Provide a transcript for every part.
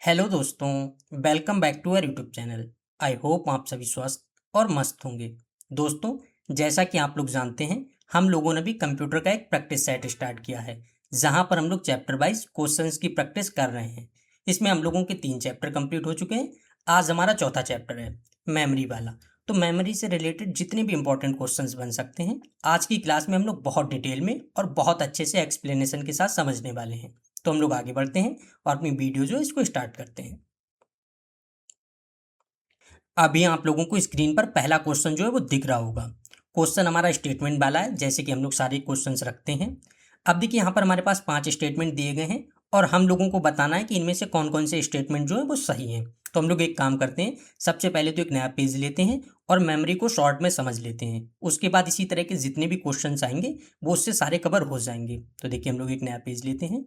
Hello दोस्तों, welcome back to our YouTube channel. I hope आप सभी स्वस्थ और मस्त होंगे। दोस्तों, जैसा कि आप लोग जानते हैं, हम लोगों ने भी कंप्यूटर का एक प्रैक्टिस सेट स्टार्ट किया है, जहां पर हम लोग चैप्टर वाइज क्वेश्चंस की प्रैक्टिस कर रहे हैं। इसमें हम लोगों के 3 चैप्टर कंप्लीट हो चुके हैं। आज हमारा चौथा चैप्टर है, मेमोरी वाला। तो मेमोरी से रिलेटेड जितने भी इंपॉर्टेंट क्वेश्चंस बन सकते हैं, आज की क्लास में हम लोग बहुत डिटेल में और बहुत अच्छे से एक्सप्लेनेशन के साथ समझने वाले हैं। तो हम लोग आगे बढ़ते हैं और अपनी वीडियो जो है इसको स्टार्ट करते हैं। अभी आप लोगों को स्क्रीन पर पहला क्वेश्चन जो है वो दिख रहा होगा। क्वेश्चन हमारा स्टेटमेंट वाला है, जैसे कि हम लोग सारे क्वेश्चंस रखते हैं। अब देखिए, यहाँ पर हमारे पास 5 स्टेटमेंट दिए गए हैं और हम लोगों को बताना है कि इनमें से कौन कौन से स्टेटमेंट जो है वो सही हैं। तो हम लोग एक काम करते हैं, सबसे पहले तो एक नया पेज लेते हैं और मेमोरी को शॉर्ट में समझ लेते हैं। उसके बाद इसी तरह के जितने भी क्वेश्चन आएंगे वो उससे सारे कवर हो जाएंगे। तो देखिए, हम लोग एक नया पेज लेते हैं।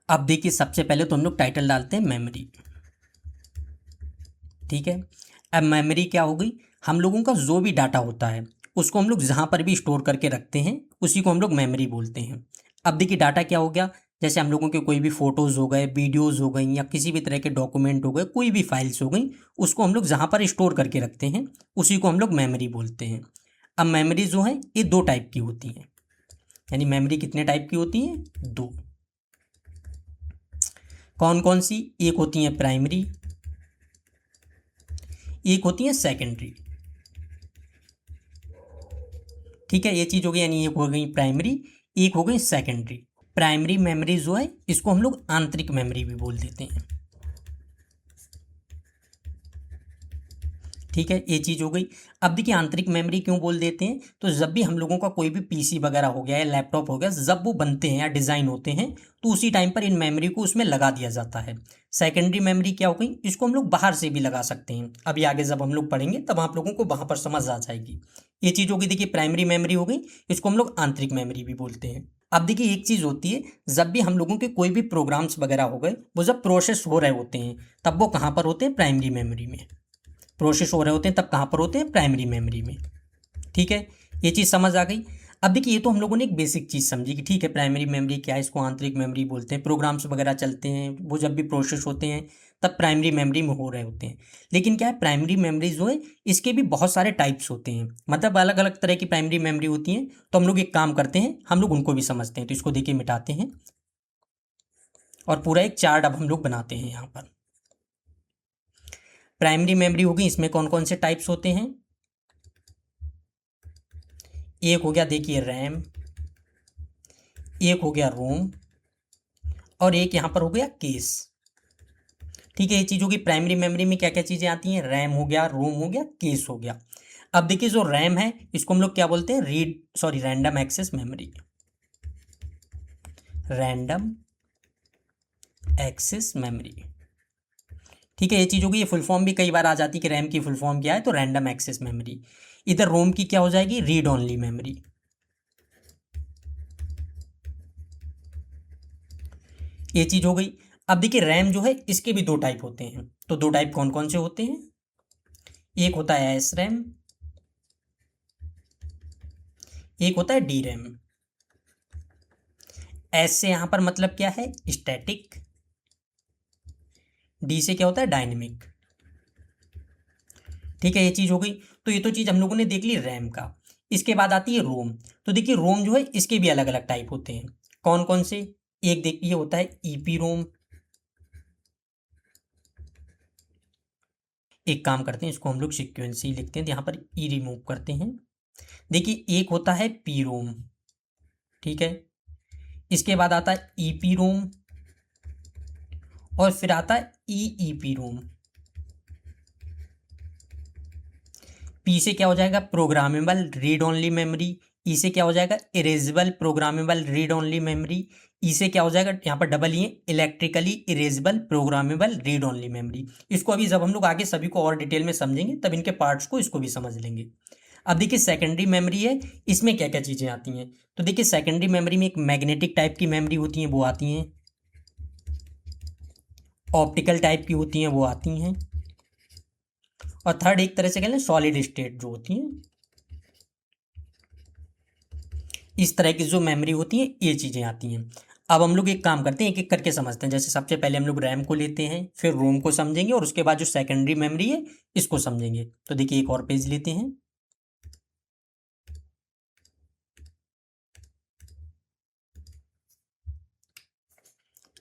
अब देखिए, सबसे पहले तो हम लोग टाइटल डालते हैं मेमोरी। ठीक है। अब मेमोरी क्या हो गई, हम लोगों का जो भी डाटा होता है उसको हम लोग जहाँ पर भी स्टोर करके रखते हैं उसी को हम लोग मेमोरी बोलते हैं। अब देखिए, डाटा क्या हो गया, जैसे हम लोगों के कोई भी फोटोज़ हो गए, वीडियोज़ हो गई, या किसी भी तरह के डॉक्यूमेंट हो गए, कोई भी फाइल्स हो गई, उसको हम लोग जहाँ पर स्टोर करके रखते हैं उसी को हम लोग मेमोरी बोलते हैं। अब मेमोरी जो है ये 2 टाइप की होती हैं। यानी मेमोरी कितने टाइप की होती हैं? 2। कौन कौन सी? एक होती है प्राइमरी, एक होती है सेकेंडरी। ठीक है, ये चीज़ हो गई, यानी एक हो गई प्राइमरी, एक हो गई सेकेंडरी। प्राइमरी मेमोरी जो है इसको हम लोग आंतरिक मेमोरी भी बोल देते हैं। ठीक है, ये चीज़ हो गई। अब देखिए, आंतरिक मेमोरी क्यों बोल देते हैं, तो जब भी हम लोगों का कोई भी पीसी वगैरह हो गया या लैपटॉप हो गया, जब वो बनते हैं या डिज़ाइन होते हैं तो उसी टाइम पर इन मेमोरी को उसमें लगा दिया जाता है। सेकेंडरी मेमोरी क्या हो गई, इसको हम लोग बाहर से भी लगा सकते हैं। अभी आगे जब हम लोग पढ़ेंगे तब आप लोगों को वहाँ पर समझ आ जाएगी। ये चीज़ होगी, देखिए प्राइमरी मेमोरी हो गई, इसको हम लोग आंतरिक मेमोरी भी बोलते हैं। अब देखिए, एक चीज़ होती है, जब भी हम लोगों के कोई भी प्रोग्राम्स वगैरह हो गए, वो जब प्रोसेस हो रहे होते हैं तब वो कहाँ पर होते हैं? प्राइमरी मेमोरी में। प्रोसेस हो रहे होते हैं तब कहाँ पर होते हैं? प्राइमरी मेमोरी में। ठीक है, ये चीज़ समझ आ गई। अब देखिए, ये तो हम लोगों ने एक बेसिक चीज़ समझी कि ठीक है, प्राइमरी मेमोरी क्या है, इसको आंतरिक मेमोरी बोलते हैं। प्रोग्राम्स वगैरह चलते हैं, वो जब भी प्रोसेस होते हैं तब प्राइमरी मेमोरी में हो रहे होते हैं। लेकिन क्या है, प्राइमरी मेमोरी जो है इसके भी बहुत सारे टाइप्स होते हैं, मतलब अलग अलग तरह की प्राइमरी मेमोरी होती हैं। तो हम लोग एक काम करते हैं, हम लोग उनको भी समझते हैं। तो इसको देखिए, मिटाते हैं और पूरा एक चार्ट अब हम लोग बनाते हैं यहाँ पर। प्राइमरी मेमोरी होगी, इसमें कौन कौन से टाइप्स होते हैं? एक हो गया देखिए रैम, एक हो गया रोम, और एक यहाँ पर हो गया केस। ठीक है, ये चीज़ होगी। प्राइमरी मेमोरी में क्या क्या चीज़ें आती हैं? रैम हो गया, रोम हो गया, केस हो गया। अब देखिए, जो रैम है इसको हम लोग क्या बोलते हैं? Random access memory. Random access memory. ठीक है, ये चीज़ होगी। ये फुल फॉर्म भी कई बार आ जाती है कि रैम की फुल फॉर्म क्या है, तो रैंडम एक्सेस मेमोरी। इधर रोम की क्या हो जाएगी? Read only memory. ये चीज़ हो गई। अब देखिए, रैम जो है इसके भी 2 टाइप होते हैं। तो 2 टाइप कौन कौन से होते हैं? एक होता है एस रैम, एक होता है डी रैम। एस से यहां पर मतलब क्या है? स्टैटिक। डी से क्या होता है? डायनेमिक। ठीक है, ये चीज हो गई। तो ये तो चीज हम लोगों ने देख ली रैम का। इसके बाद आती है रोम। तो देखिए, रोम जो है इसके भी अलग अलग टाइप होते हैं। कौन कौन से? एक देखिए होता है ईपी रोम। एक काम करते हैं, इसको हम लोग सिक्वेंसी लिखते हैं, तो यहाँ पर ई रिमूव करते हैं। देखिए, एक होता है पी रोम। ठीक है, इसके बाद आता है ईपी रोम, और फिर आता है ईईपी रोम। पी से क्या हो जाएगा? Programmable read only memory. E से क्या हो जाएगा? Erasable programmable read only memory. E से क्या हो जाएगा? यहाँ पर double E, electrically erasable programmable read only memory. इसको अभी जब हम लोग आगे सभी को और डिटेल में समझेंगे तब इनके पार्ट्स को इसको भी समझ लेंगे। अब देखिए, सेकेंडरी मेमोरी है, इसमें क्या क्या चीज़ें आती हैं? तो देखिए, सेकेंडरी मेमोरी में एक मैग्नेटिक टाइप की मेमोरी होती हैं, वो आती हैं। ऑप्टिकल टाइप की होती हैं, वो आती हैं। और थर्ड एक तरह से कह लें सॉलिड स्टेट जो होती हैं, इस तरह की जो मेमोरी होती है ये चीज़ें आती हैं। अब हम लोग एक काम करते हैं, एक एक करके समझते हैं। जैसे सबसे पहले हम लोग रैम को लेते हैं, फिर रोम को समझेंगे और उसके बाद जो सेकेंडरी मेमोरी है इसको समझेंगे। तो देखिए एक और पेज लेते हैं।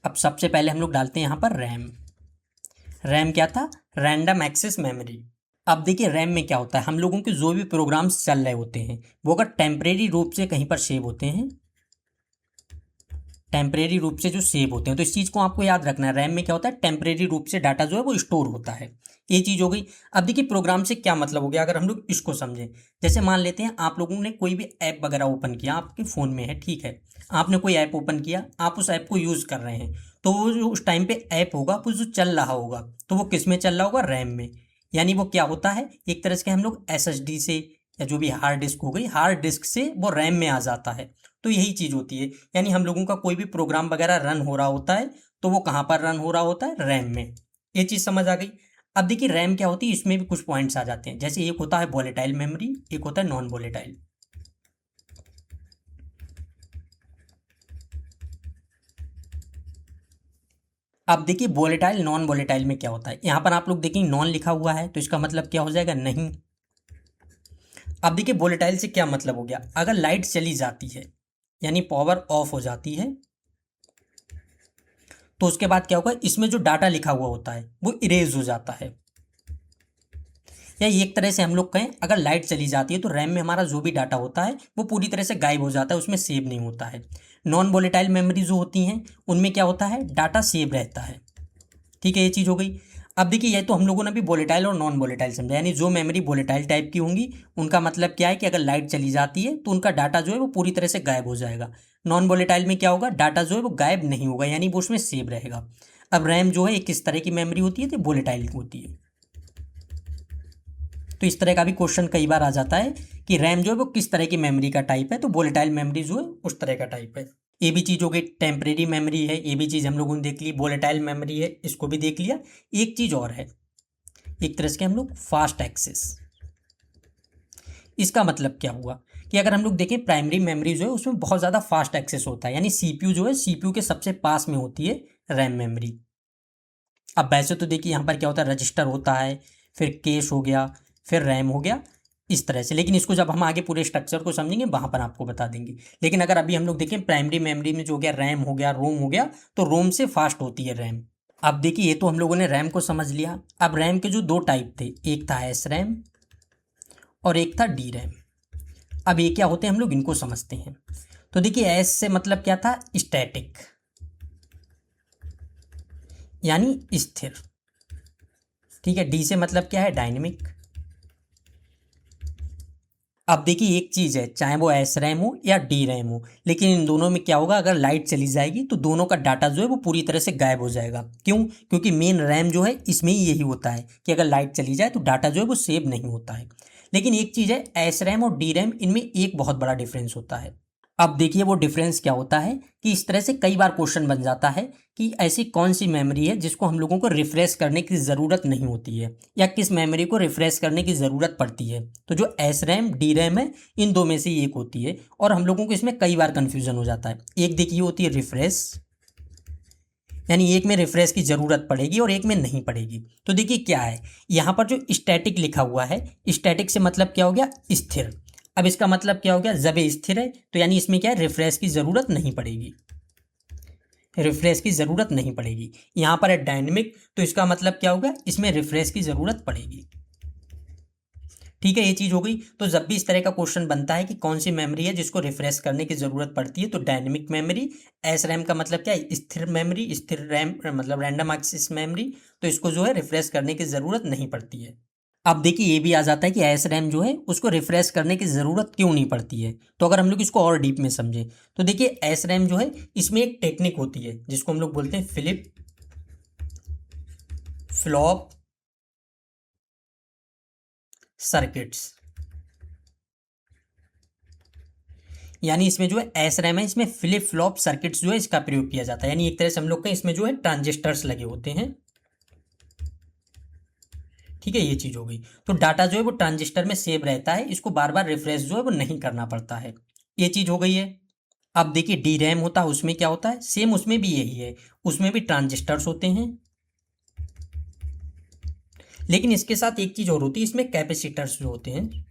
अब सबसे पहले हम लोग डालते हैं यहाँ पर रैम। रैम क्या था? Random access memory. अब देखिए रैम में क्या होता है, हम लोगों के जो भी प्रोग्राम्स चल रहे होते हैं वो अगर टेम्परेरी रूप से कहीं पर सेव होते हैं, टेम्परेरी रूप से जो सेव होते हैं, तो इस चीज़ को आपको याद रखना है। रैम में क्या होता है, टेम्परेरी रूप से डाटा जो है वो स्टोर होता है। ये चीज़ हो गई। अब देखिए प्रोग्राम से क्या मतलब हो गया, अगर हम लोग इसको समझें। जैसे मान लेते हैं आप लोगों ने कोई भी ऐप वगैरह ओपन किया, आपके फ़ोन में है, ठीक है, आपने कोई ऐप ओपन किया, आप उस ऐप को यूज़ कर रहे हैं, तो वो जो उस टाइम पे ऐप होगा वो जो चल रहा होगा तो वो किस में चल रहा होगा? रैम में। यानी वो क्या होता है, एक तरह से हम लोग SSD से या जो भी हार्ड डिस्क हो गई, हार्ड डिस्क से वो रैम में आ जाता है। तो यही चीज़ होती है। यानी हम लोगों का कोई भी प्रोग्राम वगैरह रन हो रहा होता है तो वो कहाँ पर रन हो रहा होता है? रैम में। ये चीज़ समझ आ गई। अब देखिए रैम क्या होती है, इसमें भी कुछ पॉइंट्स आ जाते हैं। जैसे एक होता है वोलेटाइल मेमोरी, एक होता है नॉन वोलेटाइल। अब देखिए वोलेटाइल नॉन वोलेटाइल में क्या होता है, यहाँ पर आप लोग देखेंगे नॉन लिखा हुआ है तो इसका मतलब क्या हो जाएगा? नहीं। अब देखिए वोलेटाइल से क्या मतलब हो गया, अगर लाइट चली जाती है यानी पावर ऑफ हो जाती है तो उसके बाद क्या होगा, इसमें जो डाटा लिखा हुआ होता है वो इरेज हो जाता है। या एक तरह से हम लोग कहें, अगर लाइट चली जाती है तो रैम में हमारा जो भी डाटा होता है वो पूरी तरह से गायब हो जाता है, उसमें सेव नहीं होता है। नॉन वोलेटाइल मेमोरी जो होती हैं उनमें क्या होता है, डाटा सेव रहता है। ठीक है, ये चीज़ हो गई। अब देखिए ये तो हम लोगों ने भी वोलेटाइल और नॉन वोलेटाइल समझा, यानी जो मेमोरी वोलेटाइल टाइप की होंगी उनका मतलब क्या है कि अगर लाइट चली जाती है तो उनका डाटा जो है वो पूरी तरह से गायब हो जाएगा। नॉन वोलेटाइल में क्या होगा, डाटा जो है वो गायब नहीं होगा, यानी वो उसमें सेव रहेगा। अब रैम जो है एक किस तरह की मेमोरी होती है, तो वोलेटाइल होती है। तो इस तरह का भी क्वेश्चन कई बार आ जाता है कि रैम जो है वो किस तरह की मेमोरी का टाइप है, तो वोलेटाइल मेमोरी जो है उस तरह का टाइप है। ये भी चीज़ हो गई, टेम्परेरी मेमोरी है, ये भी चीज़ हम लोगों ने देख ली। वोलेटाइल मेमोरी है, इसको भी देख लिया। एक चीज़ और है, एक तरह से हम लोग फास्ट एक्सेस। इसका मतलब क्या हुआ कि अगर हम लोग देखें प्राइमरी मेमोरी जो है उसमें बहुत ज़्यादा फास्ट एक्सेस होता है, यानी सीपीयू जो है, सीपीयू के सबसे पास में होती है रैम मेमोरी। अब वैसे तो देखिए यहाँ पर क्या होता है, रजिस्टर होता है, फिर कैश हो गया, फिर रैम हो गया, इस तरह से। लेकिन इसको जब हम आगे पूरे स्ट्रक्चर को समझेंगे वहाँ पर आपको बता देंगे। लेकिन अगर अभी हम लोग देखें प्राइमरी मेमोरी में जो हो गया, रैम हो गया, रोम हो गया, तो रोम से फास्ट होती है रैम। अब देखिए ये तो हम लोगों ने रैम को समझ लिया। अब रैम के जो दो टाइप थे, एक था एस रैम और एक था डी रैम। अब ये क्या होते हैं हम लोग इनको समझते हैं। तो देखिए एस से मतलब क्या था, स्टैटिक, यानी स्थिर। ठीक है, डी से मतलब क्या है, डायनेमिक। अब देखिए एक चीज़ है, चाहे वो एस रैम हो या डी रैम हो, लेकिन इन दोनों में क्या होगा, अगर लाइट चली जाएगी तो दोनों का डाटा जो है वो पूरी तरह से गायब हो जाएगा। क्यों? क्योंकि मेन रैम जो है इसमें ही यही होता है कि अगर लाइट चली जाए तो डाटा जो है वो सेव नहीं होता है। लेकिन एक चीज़ है, एस रैम और डी रैम, इनमें एक बहुत बड़ा डिफरेंस होता है। अब देखिए वो डिफरेंस क्या होता है कि इस तरह से कई बार क्वेश्चन बन जाता है कि ऐसी कौन सी मेमोरी है जिसको हम लोगों को रिफ्रेश करने की ज़रूरत नहीं होती है, या किस मेमोरी को रिफ्रेश करने की ज़रूरत पड़ती है। तो जो एस रैम डी रैम है, इन दो में से एक होती है, और हम लोगों को इसमें कई बार कन्फ्यूज़न हो जाता है। एक देखिए होती है रिफ्रेश, यानी एक में रिफ्रेश की ज़रूरत पड़ेगी और एक में नहीं पड़ेगी। तो देखिए क्या है, यहाँ पर जो स्टैटिक लिखा हुआ है, स्टैटिक से मतलब क्या हो गया, स्थिर। अब इसका मतलब क्या हो गया, जब ये स्थिर है तो यानी इसमें क्या है, रिफ्रेश की ज़रूरत नहीं पड़ेगी, रिफ्रेश की ज़रूरत नहीं पड़ेगी। यहाँ पर है डायनेमिक, तो इसका मतलब क्या होगा, इसमें रिफ्रेश की ज़रूरत पड़ेगी। ठीक है, ये चीज़ हो गई। तो जब भी इस तरह का क्वेश्चन बनता है कि कौन सी मेमोरी है जिसको रिफ्रेश करने की ज़रूरत पड़ती है, तो डायनेमिक मेमोरी। एस रैम का मतलब क्या है, स्थिर मेमोरी, स्थिर रैम मतलब रैंडम एक्सेस मेमोरी, तो इसको जो है रिफ्रेश करने की ज़रूरत नहीं पड़ती है। अब देखिए ये भी आ जाता है कि एस रैम जो है उसको रिफ्रेश करने की ज़रूरत क्यों नहीं पड़ती है। तो अगर हम लोग इसको और डीप में समझें तो देखिए एस रैम जो है इसमें एक टेक्निक होती है जिसको हम लोग बोलते हैं फ्लिप फ्लॉप सर्किट्स। यानी इसमें जो है एस रैम है, इसमें फ्लिप फ्लॉप सर्किट्स जो है इसका प्रयोग किया जाता है। यानी एक तरह से हम लोग का इसमें जो है ट्रांजिस्टर्स लगे होते हैं। ठीक है, ये चीज़ हो गई। तो डाटा जो है वो ट्रांजिस्टर में सेव रहता है, इसको बार बार रिफ्रेश जो है वो नहीं करना पड़ता है। ये चीज़ हो गई है। अब देखिए डी रैम होता है, उसमें क्या होता है, सेम उसमें भी यही है, उसमें भी ट्रांजिस्टर्स होते हैं, लेकिन इसके साथ एक चीज़ और होती है, इसमें कैपेसिटर्स जो होते हैं,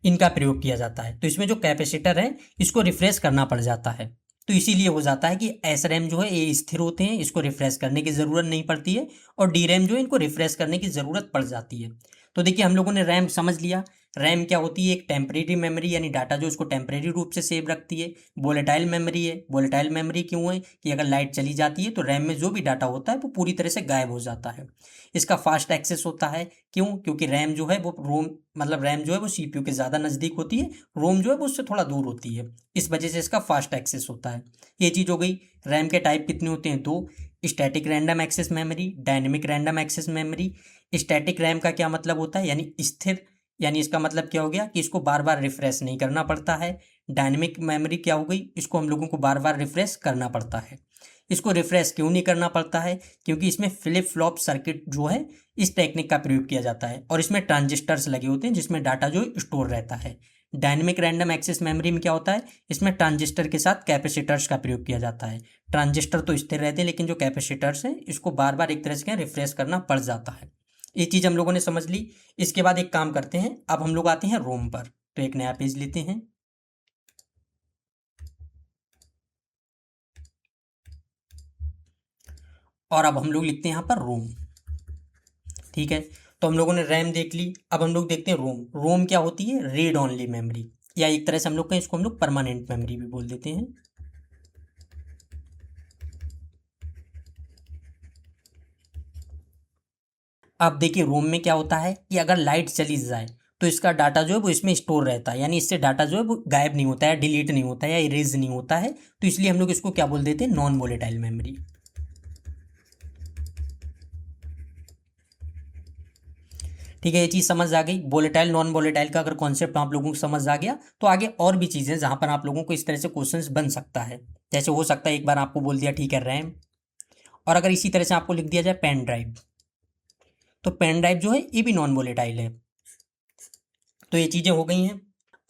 इनका प्रयोग किया जाता है। तो इसमें जो कैपेसिटर है इसको रिफ्रेश करना पड़ जाता है। तो इसीलिए हो जाता है कि एस रैम जो है ये स्थिर होते हैं, इसको रिफ्रेश करने की ज़रूरत नहीं पड़ती है, और डी रैम जो है इनको रिफ्रेश करने की ज़रूरत पड़ जाती है। तो देखिए हम लोगों ने रैम समझ लिया। रैम क्या होती है, एक टेम्परेरी मेमोरी, यानी डाटा जो उसको टेम्परेरी रूप से सेव रखती है। वोलेटाइल मेमोरी है। वोलेटाइल मेमोरी क्यों है, कि अगर लाइट चली जाती है तो रैम में जो भी डाटा होता है वो पूरी तरह से गायब हो जाता है। इसका फास्ट एक्सेस होता है, क्यों, क्योंकि रैम जो है वो रोम, मतलब रैम जो है वो सीपीयू के ज़्यादा नज़दीक होती है, रोम जो है वो उससे थोड़ा दूर होती है, इस वजह से इसका फास्ट एक्सेस होता है। ये चीज़ हो गई। रैम के टाइप कितने होते हैं, दो, static random access memory, dynamic random access memory. Static RAM का क्या मतलब होता है, यानी स्थिर, यानी इसका मतलब क्या हो गया कि इसको बार बार रिफ्रेश नहीं करना पड़ता है। डायनेमिक मेमोरी क्या हो गई, इसको हम लोगों को बार बार रिफ्रेश करना पड़ता है। इसको रिफ्रेश क्यों नहीं करना पड़ता है, क्योंकि इसमें फ्लिप फ्लॉप सर्किट जो है इस टेक्निक का प्रयोग किया जाता है, और इसमें ट्रांजिस्टर्स लगे होते हैं जिसमें डाटा जो स्टोर रहता है। डायनेमिक रैंडम एक्सेस मेमोरी में क्या होता है, इसमें ट्रांजिस्टर के साथ कैपेसिटर्स का प्रयोग किया जाता है। ट्रांजिस्टर तो स्थिर रहते हैं, लेकिन जो कैपेसिटर्स हैं इसको बार बार एक तरह से रिफ्रेश करना पड़ जाता है। ये चीज़ हम लोगों ने समझ ली। इसके बाद एक काम करते हैं, अब हम लोग आते हैं रोम पर। तो एक नया पेज लेते हैं, और अब हम लोग लिखते हैं यहाँ पर रोम। ठीक है, तो हम लोगों ने रैम देख ली, अब हम लोग देखते हैं रोम। रोम क्या होती है, रीड ओनली मेमोरी, या एक तरह से हम लोग कहें इसको हम लोग परमानेंट मेमोरी भी बोल देते हैं। अब देखिए रोम में क्या होता है कि अगर लाइट चली जाए तो इसका डाटा जो है वो इसमें स्टोर रहता है, यानी इससे डाटा जो है वो गायब नहीं होता है, डिलीट नहीं होता है, या इरेज नहीं होता है। तो इसलिए हम लोग इसको क्या बोल देते हैं, नॉन वोलेटाइल मेमोरी। ठीक है, ये चीज़ समझ आ गई। वोलेटाइल नॉन वोलेटाइल का अगर कॉन्सेप्ट आप लोगों को समझ आ गया तो आगे और भी चीज़ें जहाँ पर आप लोगों को इस तरह से क्वेश्चंस बन सकता है। जैसे हो सकता है एक बार आपको बोल दिया ठीक है रैम, और अगर इसी तरह से आपको लिख दिया जाए पेन ड्राइव, तो पेन ड्राइव जो है ये भी नॉन वोलेटाइल है। तो ये चीज़ें हो गई हैं।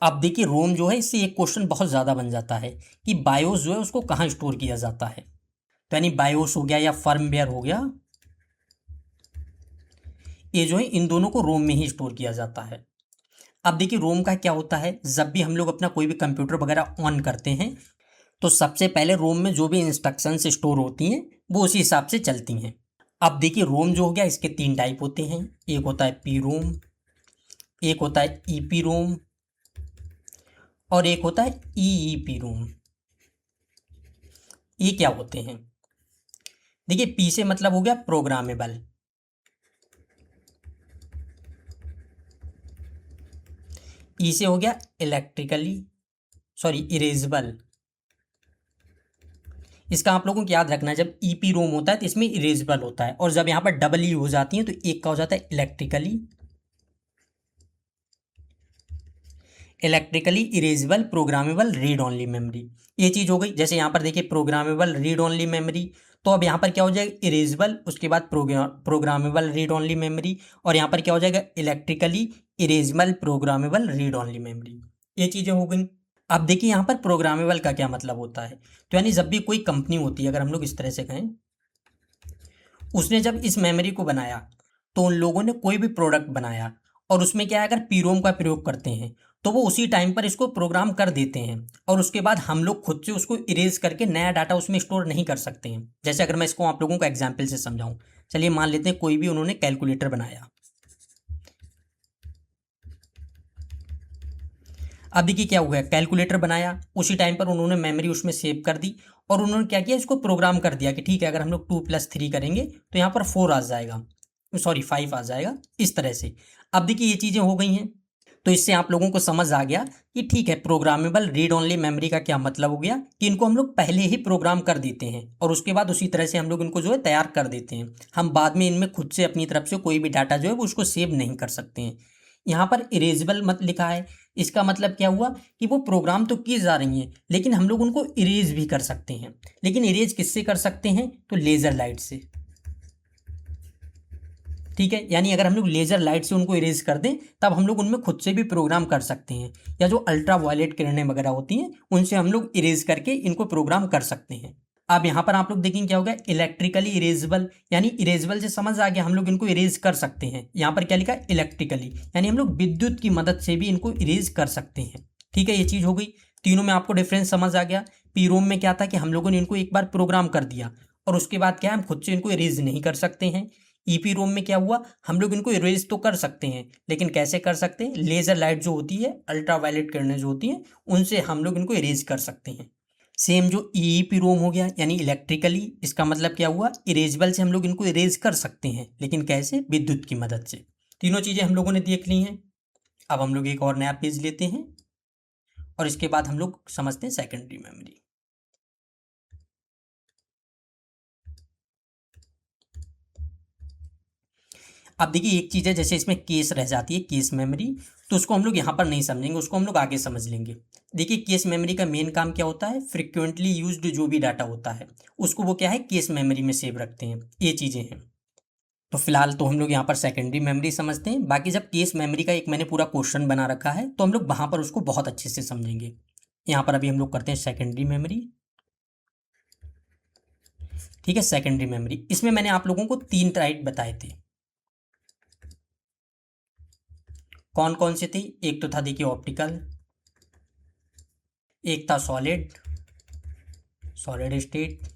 अब देखिए रोम जो है, इससे एक क्वेश्चन बहुत ज़्यादा बन जाता है कि बायोस जो है उसको कहाँ स्टोर किया जाता है। तो यानी बायोस हो गया या फर्मवेयर हो गया, ये जो है इन दोनों को रोम में ही स्टोर किया जाता है। अब देखिए रोम का क्या होता है, जब भी हम लोग अपना कोई भी कंप्यूटर वगैरह ऑन करते हैं तो सबसे पहले रोम में जो भी इंस्ट्रक्शंस स्टोर होती हैं वो उसी हिसाब से चलती हैं। अब देखिए रोम जो हो गया, इसके तीन टाइप होते हैं, एक होता है पी रोम, एक होता है ईपी रोम, और एक होता है ईईपी रोम। ये क्या होते हैं, देखिए पी से मतलब हो गया प्रोग्रामेबल, ई से हो गया इलेक्ट्रिकली, सॉरी इरेजेबल। इसका आप लोगों को याद रखना है, जब ईपी रोम होता है तो इसमें इरेजेबल होता है, और जब यहाँ पर डबल ई हो जाती है तो एक का हो जाता है electrically, electrically erasable programmable read only memory. ये चीज़ हो गई। जैसे यहाँ पर देखिए प्रोग्रामेबल रीड ओनली मेमोरी, तो अब यहाँ पर क्या हो जाएगा, इरेजेबल, उसके बाद प्रोग्रामेबल रीड ओनली मेमोरी, और यहाँ पर क्या हो जाएगा, electrically erasable programmable read only memory. ये चीज़ें हो गई। अब देखिए यहाँ पर प्रोग्रामेबल का क्या मतलब होता है, तो यानी जब भी कोई कंपनी होती है, अगर हम लोग इस तरह से कहें, उसने जब इस मेमोरी को बनाया तो उन लोगों ने कोई भी प्रोडक्ट बनाया, और उसमें क्या है, अगर पीरोम का प्रयोग करते हैं तो वो उसी टाइम पर इसको प्रोग्राम कर देते हैं, और उसके बाद हम लोग खुद से उसको इरेज करके नया डाटा उसमें स्टोर नहीं कर सकते हैं। जैसे अगर मैं इसको आप लोगों को एग्जाम्पल से समझाऊं, चलिए मान लेते हैं कोई भी उन्होंने कैलकुलेटर बनाया। अब देखिए क्या हुआ, कैलकुलेटर बनाया, उसी टाइम पर उन्होंने मेमोरी उसमें सेव कर दी, और उन्होंने क्या किया, इसको प्रोग्राम कर दिया कि ठीक है अगर हम लोग 2+3 करेंगे तो यहाँ पर 4 आ जाएगा, सॉरी 5 आ जाएगा, इस तरह से। अब देखिए ये चीज़ें हो गई हैं, तो इससे आप लोगों को समझ आ गया कि ठीक है प्रोग्रामेबल रीड ओनली मेमोरी का क्या मतलब हो गया, कि इनको हम लोग पहले ही प्रोग्राम कर देते हैं, और उसके बाद उसी तरह से हम लोग इनको जो है तैयार कर देते हैं। हम बाद में इनमें खुद से अपनी तरफ से कोई भी डाटा जो है वो उसको सेव नहीं कर सकते हैं। यहाँ पर इरेजेबल मत लिखा है, इसका मतलब क्या हुआ कि वो प्रोग्राम तो की जा रही हैं लेकिन हम लोग उनको इरेज भी कर सकते हैं। लेकिन इरेज किससे कर सकते हैं, तो लेज़र लाइट से। ठीक है, यानी अगर हम लोग लेज़र लाइट से उनको इरेज कर दें तब हम लोग उनमें खुद से भी प्रोग्राम कर सकते हैं, या जो अल्ट्रा वायलेट किरणें वगैरह होती हैं उनसे हम लोग इरेज करके इनको प्रोग्राम कर सकते हैं। अब यहाँ पर आप लोग देखेंगे क्या होगा, इलेक्ट्रिकली इरेजेबल, यानी इरेजेबल से समझ आ गया हम लोग इनको इरेज कर सकते हैं। यहाँ पर क्या लिखा है, इलेक्ट्रिकली, यानी हम लोग विद्युत की मदद से भी इनको इरेज कर सकते हैं। ठीक है, ये चीज़ हो गई। तीनों में आपको डिफरेंस समझ आ गया। पीरोम में क्या था कि हम लोगों ने इनको एक बार प्रोग्राम कर दिया और उसके बाद क्या है, हम खुद से इनको इरेज नहीं कर सकते हैं। ईपी रोम में क्या हुआ, हम लोग इनको इरेज तो कर सकते हैं, लेकिन कैसे कर सकते हैं, लेजर लाइट जो होती है, अल्ट्रा वायलेट किरणें जो होती हैं उनसे हम लोग इनको इरेज कर सकते हैं। सेम जो ईईपी रोम हो गया, यानी इलेक्ट्रिकली, इसका मतलब क्या हुआ, इरेजेबल से हम लोग इनको इरेज कर सकते हैं, लेकिन कैसे, विद्युत की मदद से। तीनों चीज़ें हम लोगों ने देख ली हैं। अब हम लोग एक और नया पेज लेते हैं और इसके बाद हम लोग समझते हैं सेकेंडरी मेमोरी। अब देखिए एक चीज़ है, जैसे इसमें केस रह जाती है, केस मेमोरी, तो उसको हम लोग यहाँ पर नहीं समझेंगे, उसको हम लोग आगे समझ लेंगे। देखिए केस मेमोरी का मेन काम क्या होता है, फ्रिक्वेंटली यूज्ड जो भी डाटा होता है उसको वो क्या है, केस मेमोरी में सेव रखते हैं, ये चीज़ें हैं। तो फिलहाल तो हम लोग यहाँ पर सेकेंडरी मेमोरी समझते हैं, बाकी जब केस मेमोरी का एक मैंने पूरा क्वेश्चन बना रखा है तो हम लोग वहाँ पर उसको बहुत अच्छे से समझेंगे। यहाँ पर अभी हम लोग करते हैं सेकेंडरी मेमोरी। ठीक है, सेकेंडरी मेमोरी, इसमें मैंने आप लोगों को 3 टाइप बताए थे। कौन कौन से थे, एक तो था देखिए ऑप्टिकल, एक था सॉलिड, सॉलिड स्टेट,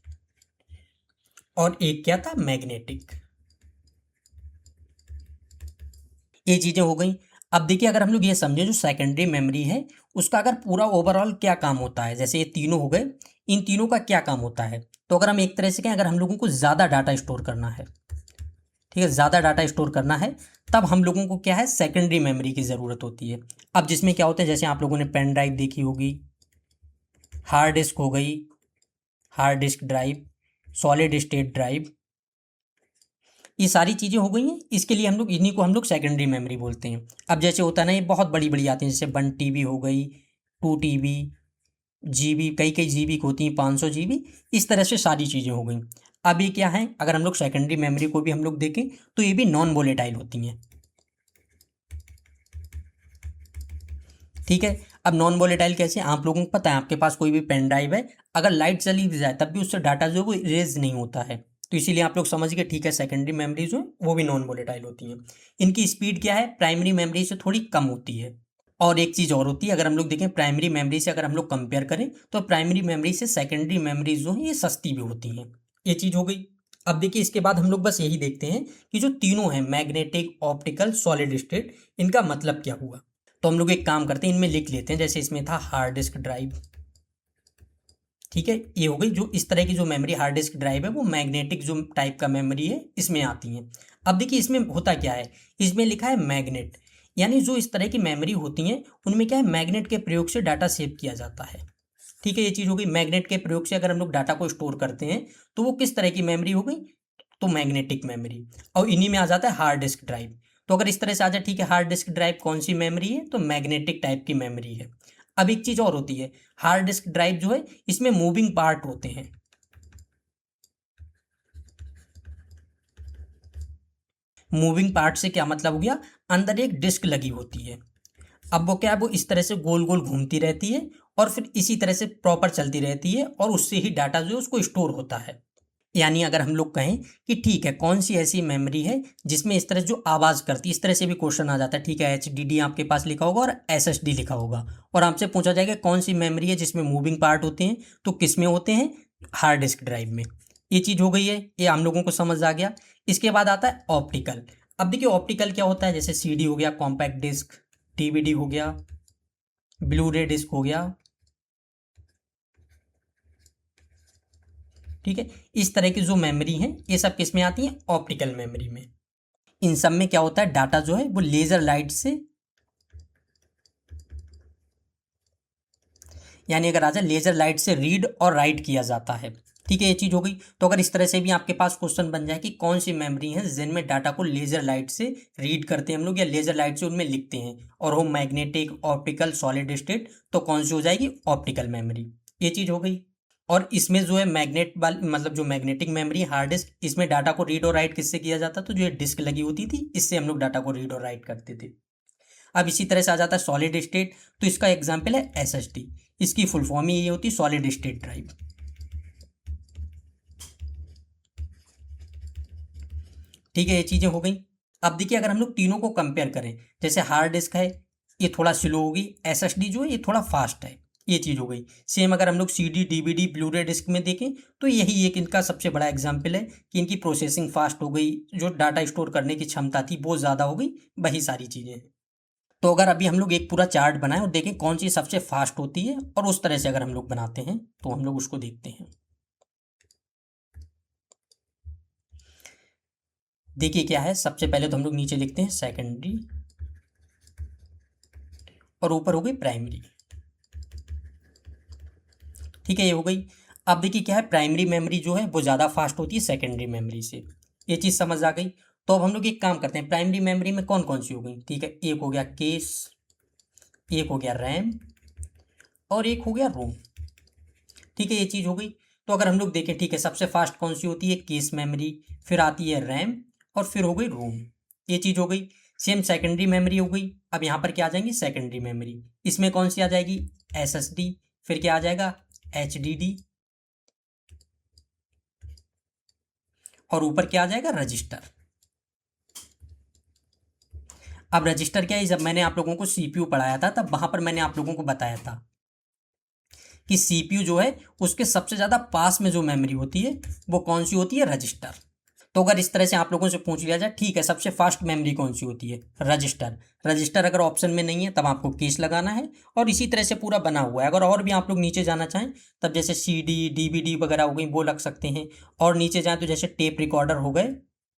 और एक क्या था, मैग्नेटिक। ये चीज़ें हो गई। अब देखिए अगर हम लोग ये समझें जो सेकेंडरी मेमोरी है उसका अगर पूरा ओवरऑल क्या काम होता है, जैसे ये तीनों हो गए, इन तीनों का क्या काम होता है, तो अगर हम एक तरह से कहें, अगर हम लोगों को ज़्यादा डाटा स्टोर करना है, ठीक है, ज़्यादा डाटा स्टोर करना है, तब हम लोगों को क्या है, सेकेंडरी मेमोरी की ज़रूरत होती है। अब जिसमें क्या होता है, जैसे आप लोगों ने पेन ड्राइव देखी होगी, हार्ड डिस्क हो गई, hard disk drive, solid state drive, ये सारी चीज़ें हो गई हैं। इसके लिए हम लोग इन्हीं को हम लोग सेकेंडरी मेमोरी बोलते हैं। अब जैसे होता है ना, ये बहुत बड़ी बड़ी आती हैं, जैसे 1 TB हो गई, 2 TB, GB, कई कई GB की होती हैं, 500 GB, इस तरह से सारी चीज़ें हो गई। अब ये क्या है, अगर हम लोग सेकेंडरी मेमोरी को भी हम लोग देखें तो ये भी नॉन वोलेटाइल होती हैं। ठीक है, अब नॉन वोलेटाइल कैसे, आप लोगों को पता है, आपके पास कोई भी पेन ड्राइव है, अगर लाइट चली भी जाए तब भी उससे डाटा जो है वो इरेज नहीं होता है, तो इसीलिए आप लोग समझ गए, ठीक है, सेकेंडरी मेमोरी जो है वो भी नॉन वोलेटाइल होती हैं। इनकी स्पीड क्या है, प्राइमरी मेमोरी से थोड़ी कम होती है। और एक चीज़ और होती है, अगर हम लोग देखें प्राइमरी मेमोरी से अगर हम लोग कंपेयर करें तो प्राइमरी मेमोरी से सेकेंडरी मेमोरी जो है ये सस्ती भी होती हैं। ये चीज़ हो गई। अब देखिए इसके बाद हम लोग बस यही देखते हैं कि जो तीनों हैं, मैग्नेटिक, ऑप्टिकल, सॉलिड स्टेट, इनका मतलब क्या हुआ। तो हम लोग एक काम करते हैं, इनमें लिख लेते हैं, जैसे इसमें था हार्ड डिस्क ड्राइव। ठीक है, ये हो गई, जो इस तरह की जो मेमोरी हार्ड डिस्क ड्राइव है वो मैग्नेटिक जो टाइप का मेमोरी है इसमें आती है। अब देखिए इसमें होता क्या है, इसमें लिखा है मैग्नेट, यानी जो इस तरह की मेमोरी होती हैं उनमें क्या है, मैग्नेट के प्रयोग से डाटा सेव किया जाता है। ठीक है, ये चीज़ हो गई, मैग्नेट के प्रयोग से अगर हम लोग डाटा को स्टोर करते हैं तो वो किस तरह की मेमोरी हो गई, तो मैग्नेटिक मेमोरी। और इन्हीं में आ जाता है हार्ड डिस्क ड्राइव। तो अगर इस तरह से आ जाए, ठीक है, हार्ड डिस्क ड्राइव कौन सी मेमोरी है, तो मैग्नेटिक टाइप की मेमोरी है। अब एक चीज़ और होती है, हार्ड डिस्क ड्राइव जो है इसमें मूविंग पार्ट होते हैं। मूविंग पार्ट से क्या मतलब हो गया, अंदर एक डिस्क लगी होती है। अब वो क्या है, वो इस तरह से गोल गोल घूमती रहती है और फिर इसी तरह से प्रॉपर चलती रहती है और उससे ही डाटा जो है उसको स्टोर होता है। यानी अगर हम लोग कहें कि ठीक है, कौन सी ऐसी मेमोरी है जिसमें इस तरह जो आवाज़ करती है, इस तरह से भी क्वेश्चन आ जाता है, ठीक है, HDD आपके पास लिखा होगा और SSD लिखा होगा, और आपसे पूछा जाएगा कौन सी मेमोरी है जिसमें मूविंग पार्ट होते हैं, तो किस में होते हैं, हार्ड डिस्क ड्राइव में। ये चीज़ हो गई है, ये हम लोगों को समझ आ गया। इसके बाद आता है ऑप्टिकल। अब देखिए ऑप्टिकल क्या होता है, जैसे CD हो गया, कॉम्पैक्ट डिस्क, DVD हो गया, ब्लू रे डिस्क हो गया। ठीक है, इस तरह की जो मेमोरी है ये सब किस में आती हैं, ऑप्टिकल मेमोरी में। इन सब में क्या होता है, डाटा जो है वो लेजर लाइट से, यानी अगर आ जाए लेजर लाइट से रीड और राइट किया जाता है। ठीक है, ये चीज़ हो गई। तो अगर इस तरह से भी आपके पास क्वेश्चन बन जाए कि कौन सी मेमोरी है जिनमें डाटा को लेजर लाइट से रीड करते हैं हम लोग, या लेजर लाइट से उनमें लिखते हैं, और हो मैग्नेटिक, ऑप्टिकल, सॉलिड स्टेट, तो कौन सी हो जाएगी, ऑप्टिकल मेमोरी। ये चीज़ हो गई। और इसमें जो है मैग्नेट वाली मतलब जो मैग्नेटिक मेमोरी हार्ड डिस्क, इसमें डाटा को रीड और राइट किससे किया जाता, तो जो ये डिस्क लगी होती थी इससे हम लोग डाटा को रीड और राइट करते थे। अब इसी तरह से आ जाता है सॉलिड स्टेट, तो इसका एग्जाम्पल है एसएसडी। इसकी फुल फॉर्म ही ये होती है सॉलिड स्टेट ड्राइव। ठीक है, ये चीज़ें हो गई। अब देखिए अगर हम लोग तीनों को कंपेयर करें, जैसे हार्ड डिस्क है ये थोड़ा स्लो होगी, एसएसडी जो है ये थोड़ा फास्ट है, ये चीज़ हो गई। सेम अगर हम लोग सीडी डीवीडी ब्लूरे डिस्क में देखें तो यही एक इनका सबसे बड़ा एग्जाम्पल है कि इनकी प्रोसेसिंग फास्ट हो गई, जो डाटा स्टोर करने की क्षमता थी वो ज़्यादा हो गई, वही सारी चीज़ें हैं। तो अगर अभी हम लोग एक पूरा चार्ट बनाएं और देखें कौन सी सबसे फास्ट होती है, और उस तरह से अगर हम लोग बनाते हैं तो हम लोग उसको देखते हैं। देखिए क्या है, सबसे पहले तो हम लोग नीचे लिखते हैं सेकेंडरी और ऊपर हो गई प्राइमरी। ठीक है, ये हो गई। अब देखिए क्या है, प्राइमरी मेमोरी जो है वो ज़्यादा फास्ट होती है सेकेंडरी मेमोरी से, ये चीज़ समझ आ गई। तो अब हम लोग एक काम करते हैं, प्राइमरी मेमोरी में कौन कौन सी हो गई, ठीक है, एक हो गया केस, एक हो गया रैम और एक हो गया रोम। ठीक है, ये चीज़ हो गई। तो अगर हम लोग देखें, ठीक है, सबसे फास्ट कौन सी होती है, केस मेमोरी, फिर आती है रैम और फिर हो गई रोम, ये चीज़ हो गई। सेम सेकेंडरी मेमोरी हो गई। अब यहाँ पर क्या आ जाएंगी, सेकेंडरी मेमोरी, इसमें कौन सी आ जाएगी, एसएसडी, फिर क्या आ जाएगा, एचडीडी, और ऊपर क्या आ जाएगा, रजिस्टर। अब रजिस्टर क्या है, जब मैंने आप लोगों को सीपीयू पढ़ाया था तब वहां पर मैंने आप लोगों को बताया था कि सीपीयू जो है उसके सबसे ज़्यादा पास में जो मेमोरी होती है वो कौन सी होती है, रजिस्टर। तो अगर इस तरह से आप लोगों से पूछ लिया जाए, ठीक है सबसे फास्ट मेमोरी कौन सी होती है, रजिस्टर। रजिस्टर अगर ऑप्शन में नहीं है तब आपको केस लगाना है, और इसी तरह से पूरा बना हुआ है। अगर और भी आप लोग नीचे जाना चाहें तब जैसे सीडी डीवीडी वगैरह हो गई वो लग सकते हैं, और नीचे जाएँ तो जैसे टेप रिकॉर्डर हो गए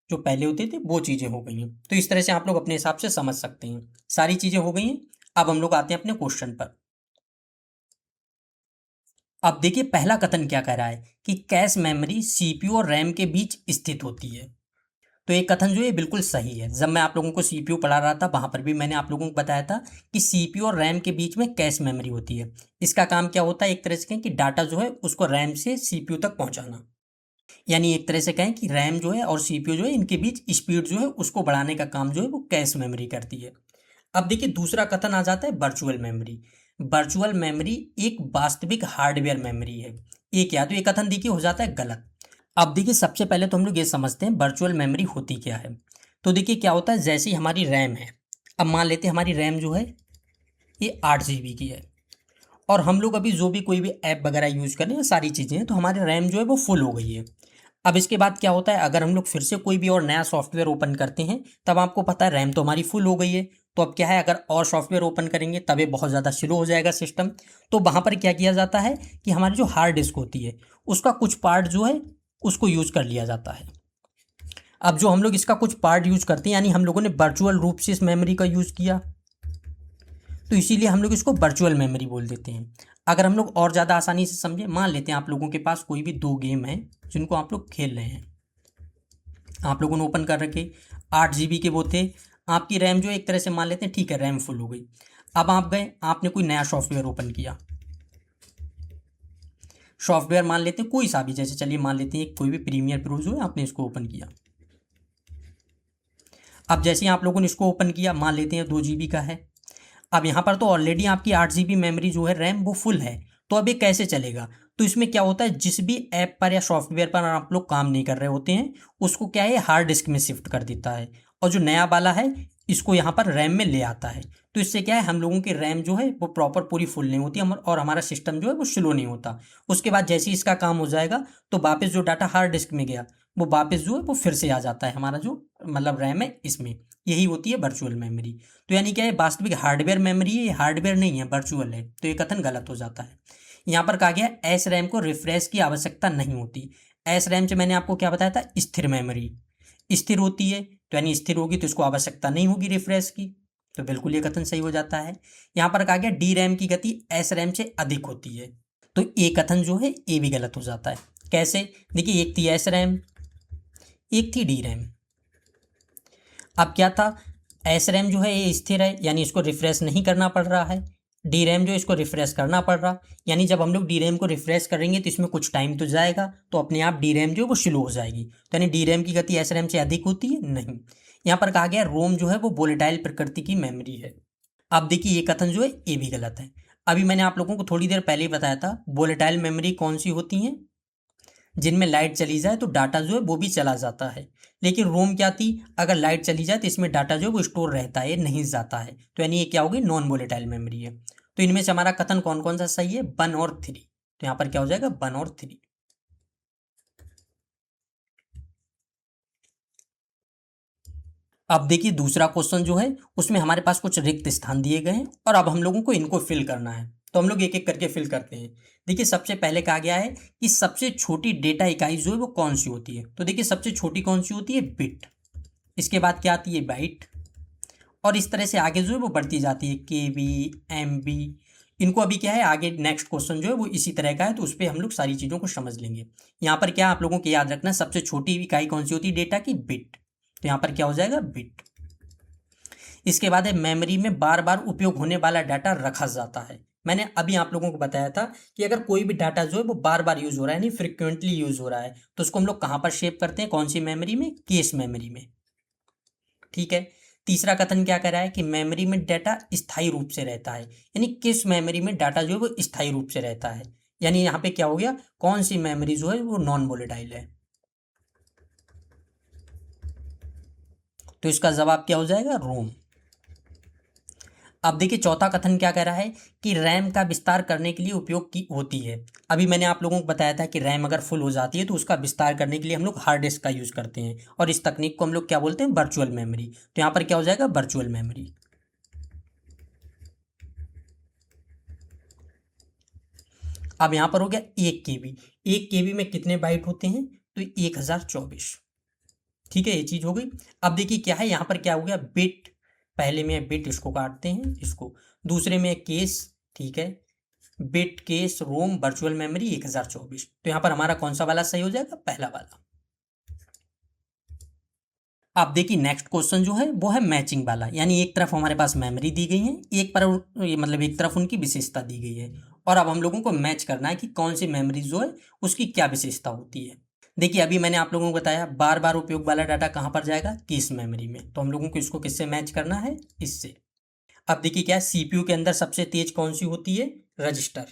जो पहले होते थे वो चीज़ें हो गई हैं। तो इस तरह से आप लोग अपने हिसाब से समझ सकते हैं, सारी चीज़ें हो गई हैं। अब हम लोग आते हैं अपने क्वेश्चन पर। अब देखिए पहला कथन क्या कह रहा है कि कैश मेमोरी सीपीयू और रैम के बीच स्थित होती है। तो ये कथन जो है बिल्कुल सही है। जब मैं आप लोगों को सीपीयू पढ़ा रहा था वहां पर भी मैंने आप लोगों को बताया था कि सीपीयू और रैम के बीच में कैश मेमोरी होती है। इसका काम क्या होता है, एक तरह से कहें कि डाटा जो है उसको रैम से सीपीयू तक पहुंचाना। यानी एक तरह से कहें कि रैम जो है और सीपीयू जो है इनके बीच स्पीड जो है उसको बढ़ाने का काम जो है वो कैश मेमोरी करती है। अब देखिए दूसरा कथन आ जाता है वर्चुअल मेमोरी। वर्चुअल मेमोरी एक वास्तविक हार्डवेयर मेमोरी है। ये क्या, तो ये कथन देखिए हो जाता है गलत। अब देखिए सबसे पहले तो हम लोग ये समझते हैं वर्चुअल मेमोरी होती क्या है। तो देखिए क्या होता है, जैसे ही हमारी रैम है, अब मान लेते हैं हमारी रैम जो है ये 8 GB की है, और हम लोग अभी जो भी कोई भी ऐप वगैरह यूज़ कर रहे हैं सारी चीज़ें हैं, तो हमारी रैम जो है वो फुल हो गई है। अब इसके बाद क्या होता है, अगर हम लोग फिर से कोई भी और नया सॉफ्टवेयर ओपन करते हैं तब आपको पता है रैम तो हमारी फुल हो गई है, तो अब क्या है, अगर और सॉफ्टवेयर ओपन करेंगे तब ये बहुत ज़्यादा स्लो हो जाएगा सिस्टम। तो वहाँ पर क्या किया जाता है कि हमारी जो हार्ड डिस्क होती है उसका कुछ पार्ट जो है उसको यूज़ कर लिया जाता है। अब जो हम लोग इसका कुछ पार्ट यूज़ करते हैं, यानी हम लोगों ने वर्चुअल रूप से इस मेमोरी का यूज़ किया, तो इसीलिए हम लोग इसको वर्चुअल मेमोरी बोल देते हैं। अगर हम लोग और ज़्यादा आसानी से समझें, मान लेते हैं आप लोगों के पास कोई भी 2 गेम हैं जिनको आप लोग खेल रहे हैं, आप लोगों ने ओपन कर रखे, 8 GB के वो थे, आपकी रैम जो एक तरह से मान लेते हैं, ठीक है रैम फुल हो गई। अब आप गए, आपने कोई नया सॉफ्टवेयर ओपन किया, सॉफ्टवेयर मान लेते हैं कोई सा भी, जैसे चलिए मान लेते हैं कोई भी प्रीमियर प्रो जो है आपने इसको ओपन किया। अब जैसे ही आप लोगों ने इसको ओपन किया, मान लेते हैं 2 GB का है। अब यहाँ पर तो ऑलरेडी आपकी 8 GB मेमोरी जो है रैम वो फुल है, तो अब ये कैसे चलेगा। तो इसमें क्या होता है, जिस भी ऐप पर या सॉफ्टवेयर पर आप लोग काम नहीं कर रहे होते हैं उसको क्या है हार्ड डिस्क में शिफ्ट कर देता है, और जो नया वाला है इसको यहाँ पर रैम में ले आता है। तो इससे क्या है, हम लोगों की रैम जो है वो प्रॉपर पूरी फुल नहीं होती और हमारा सिस्टम जो है वो स्लो नहीं होता। उसके बाद जैसे ही इसका काम हो जाएगा तो वापस जो डाटा हार्ड डिस्क में गया वो वापस जो है वो फिर से आ जाता है हमारा जो मतलब रैम है इसमें। यही होती है वर्चुअल मेमोरी। तो यानी क्या है, वास्तविक हार्डवेयर मेमोरी है, ये हार्डवेयर नहीं है, वर्चुअल है, तो ये कथन गलत हो जाता है। यहाँ पर कहा गया एस रैम को रिफ्रेश की आवश्यकता नहीं होती। एस रैम से मैंने आपको क्या बताया था, स्थिर मेमोरी स्थिर होती है, तो यानी स्थिर होगी तो इसको आवश्यकता नहीं होगी रिफ्रेश की, तो बिल्कुल ये कथन सही हो जाता है। यहाँ पर कहा गया डी रैम की गति एस रैम से अधिक होती है, तो ये कथन जो है ये भी गलत हो जाता है। कैसे, देखिए एक थी एस रैम, एक थी डी रैम। अब क्या था, एस रैम जो है ये स्थिर है, यानी इसको रिफ्रेश नहीं करना पड़ रहा है, डी रैम जो इसको रिफ्रेश करना पड़ रहा, यानी जब हम लोग डी रैम को रिफ्रेश करेंगे तो इसमें कुछ टाइम तो जाएगा, तो अपने आप डी रैम जो है वो स्लो हो जाएगी। तो यानी डी रैम की गति एस रैम से अधिक होती है नहीं। यहाँ पर कहा गया रोम जो है वो वोलेटाइल प्रकृति की मेमोरी है। अब देखिए ये कथन जो है ये भी गलत है। अभी मैंने आप लोगों को थोड़ी देर पहले ही बताया था वोलेटाइल मेमोरी कौन सी होती हैं, जिनमें लाइट चली जाए तो डाटा जो है वो भी चला जाता है। लेकिन रोम क्या थी, अगर लाइट चली जाए तो इसमें डाटा जो है वो स्टोर रहता है, नहीं जाता है। तो यानी ये क्या होगी, नॉन वोलेटाइल मेमोरी है। तो इनमें से हमारा कथन कौन कौन सा सही है, 1 और 3। तो यहाँ पर क्या हो जाएगा, 1 और 3। अब देखिए दूसरा क्वेश्चन जो है उसमें हमारे पास कुछ रिक्त स्थान दिए गए हैं और अब हम लोगों को इनको फिल करना है। तो हम लोग एक एक करके फिल करते हैं। देखिए सबसे पहले कहा गया है कि सबसे छोटी डेटा इकाई जो है वो कौन सी होती है। तो देखिए सबसे छोटी कौन सी होती है, बिट। इसके बाद क्या आती है, बाइट। और इस तरह से आगे जो है वो बढ़ती जाती है, के बी, एम बी। इनको अभी क्या है, आगे नेक्स्ट क्वेश्चन जो है वो इसी तरह का है, तो उस पर हम लोग सारी चीज़ों को समझ लेंगे। यहाँ पर क्या आप लोगों को याद रखना है, सबसे छोटी इकाई कौन सी होती है डेटा की, बिट। तो यहाँ पर क्या हो जाएगा, बिट। इसके बाद है मेमोरी में बार बार उपयोग होने वाला डाटा रखा जाता है। मैंने अभी आप लोगों को बताया था कि अगर कोई भी डाटा जो है वो बार बार यूज हो रहा है, यानी फ्रिक्वेंटली यूज हो रहा है, तो उसको हम लोग कहाँ पर सेव करते हैं, कौन सी मेमोरी में, केस मेमोरी में। ठीक है। तीसरा कथन क्या कह रहा है कि मेमोरी में डाटा स्थायी रूप से रहता है, यानी किस मेमोरी में डाटा जो है वो स्थायी रूप से रहता है। यानी यहाँ पे क्या हो गया, कौन सी मेमोरी जो है वो नॉन वोलेटाइल है। तो इसका जवाब क्या हो जाएगा, रोम। अब देखिए चौथा कथन क्या कह रहा है कि रैम का विस्तार करने के लिए उपयोग की होती है। अभी मैंने आप लोगों को बताया था कि रैम अगर फुल हो जाती है तो उसका विस्तार करने के लिए हम लोग हार्ड डिस्क का यूज़ करते हैं, और इस तकनीक को हम लोग क्या बोलते हैं, वर्चुअल मेमोरी। तो यहाँ पर क्या हो जाएगा, वर्चुअल मेमोरी। अब यहाँ पर हो गया 1 KB। 1 KB में कितने बाइट होते हैं, तो 1024। ठीक है, ये चीज़ हो गई। अब देखिए क्या है, यहाँ पर क्या हो गया, बिट। पहले में बिट, इसको काटते हैं इसको। दूसरे में केस, ठीक है, बिट केस रोम वर्चुअल मेमोरी 1024। तो यहाँ पर हमारा कौन सा वाला सही हो जाएगा, पहला वाला। अब देखिए नेक्स्ट क्वेश्चन जो है वो है मैचिंग वाला, यानी एक तरफ हमारे पास मेमोरी दी गई है, एक पर मतलब एक तरफ उनकी विशेषता दी गई है, और अब हम लोगों को मैच करना है कि कौन सी मेमोरी जो है उसकी क्या विशेषता होती है। देखिए अभी मैंने आप लोगों को बताया बार बार उपयोग वाला डाटा कहाँ पर जाएगा, किस मेमोरी में। तो हम लोगों को इसको किससे मैच करना है, इससे। अब देखिए क्या, सीपीयू के अंदर सबसे तेज कौन सी होती है, रजिस्टर।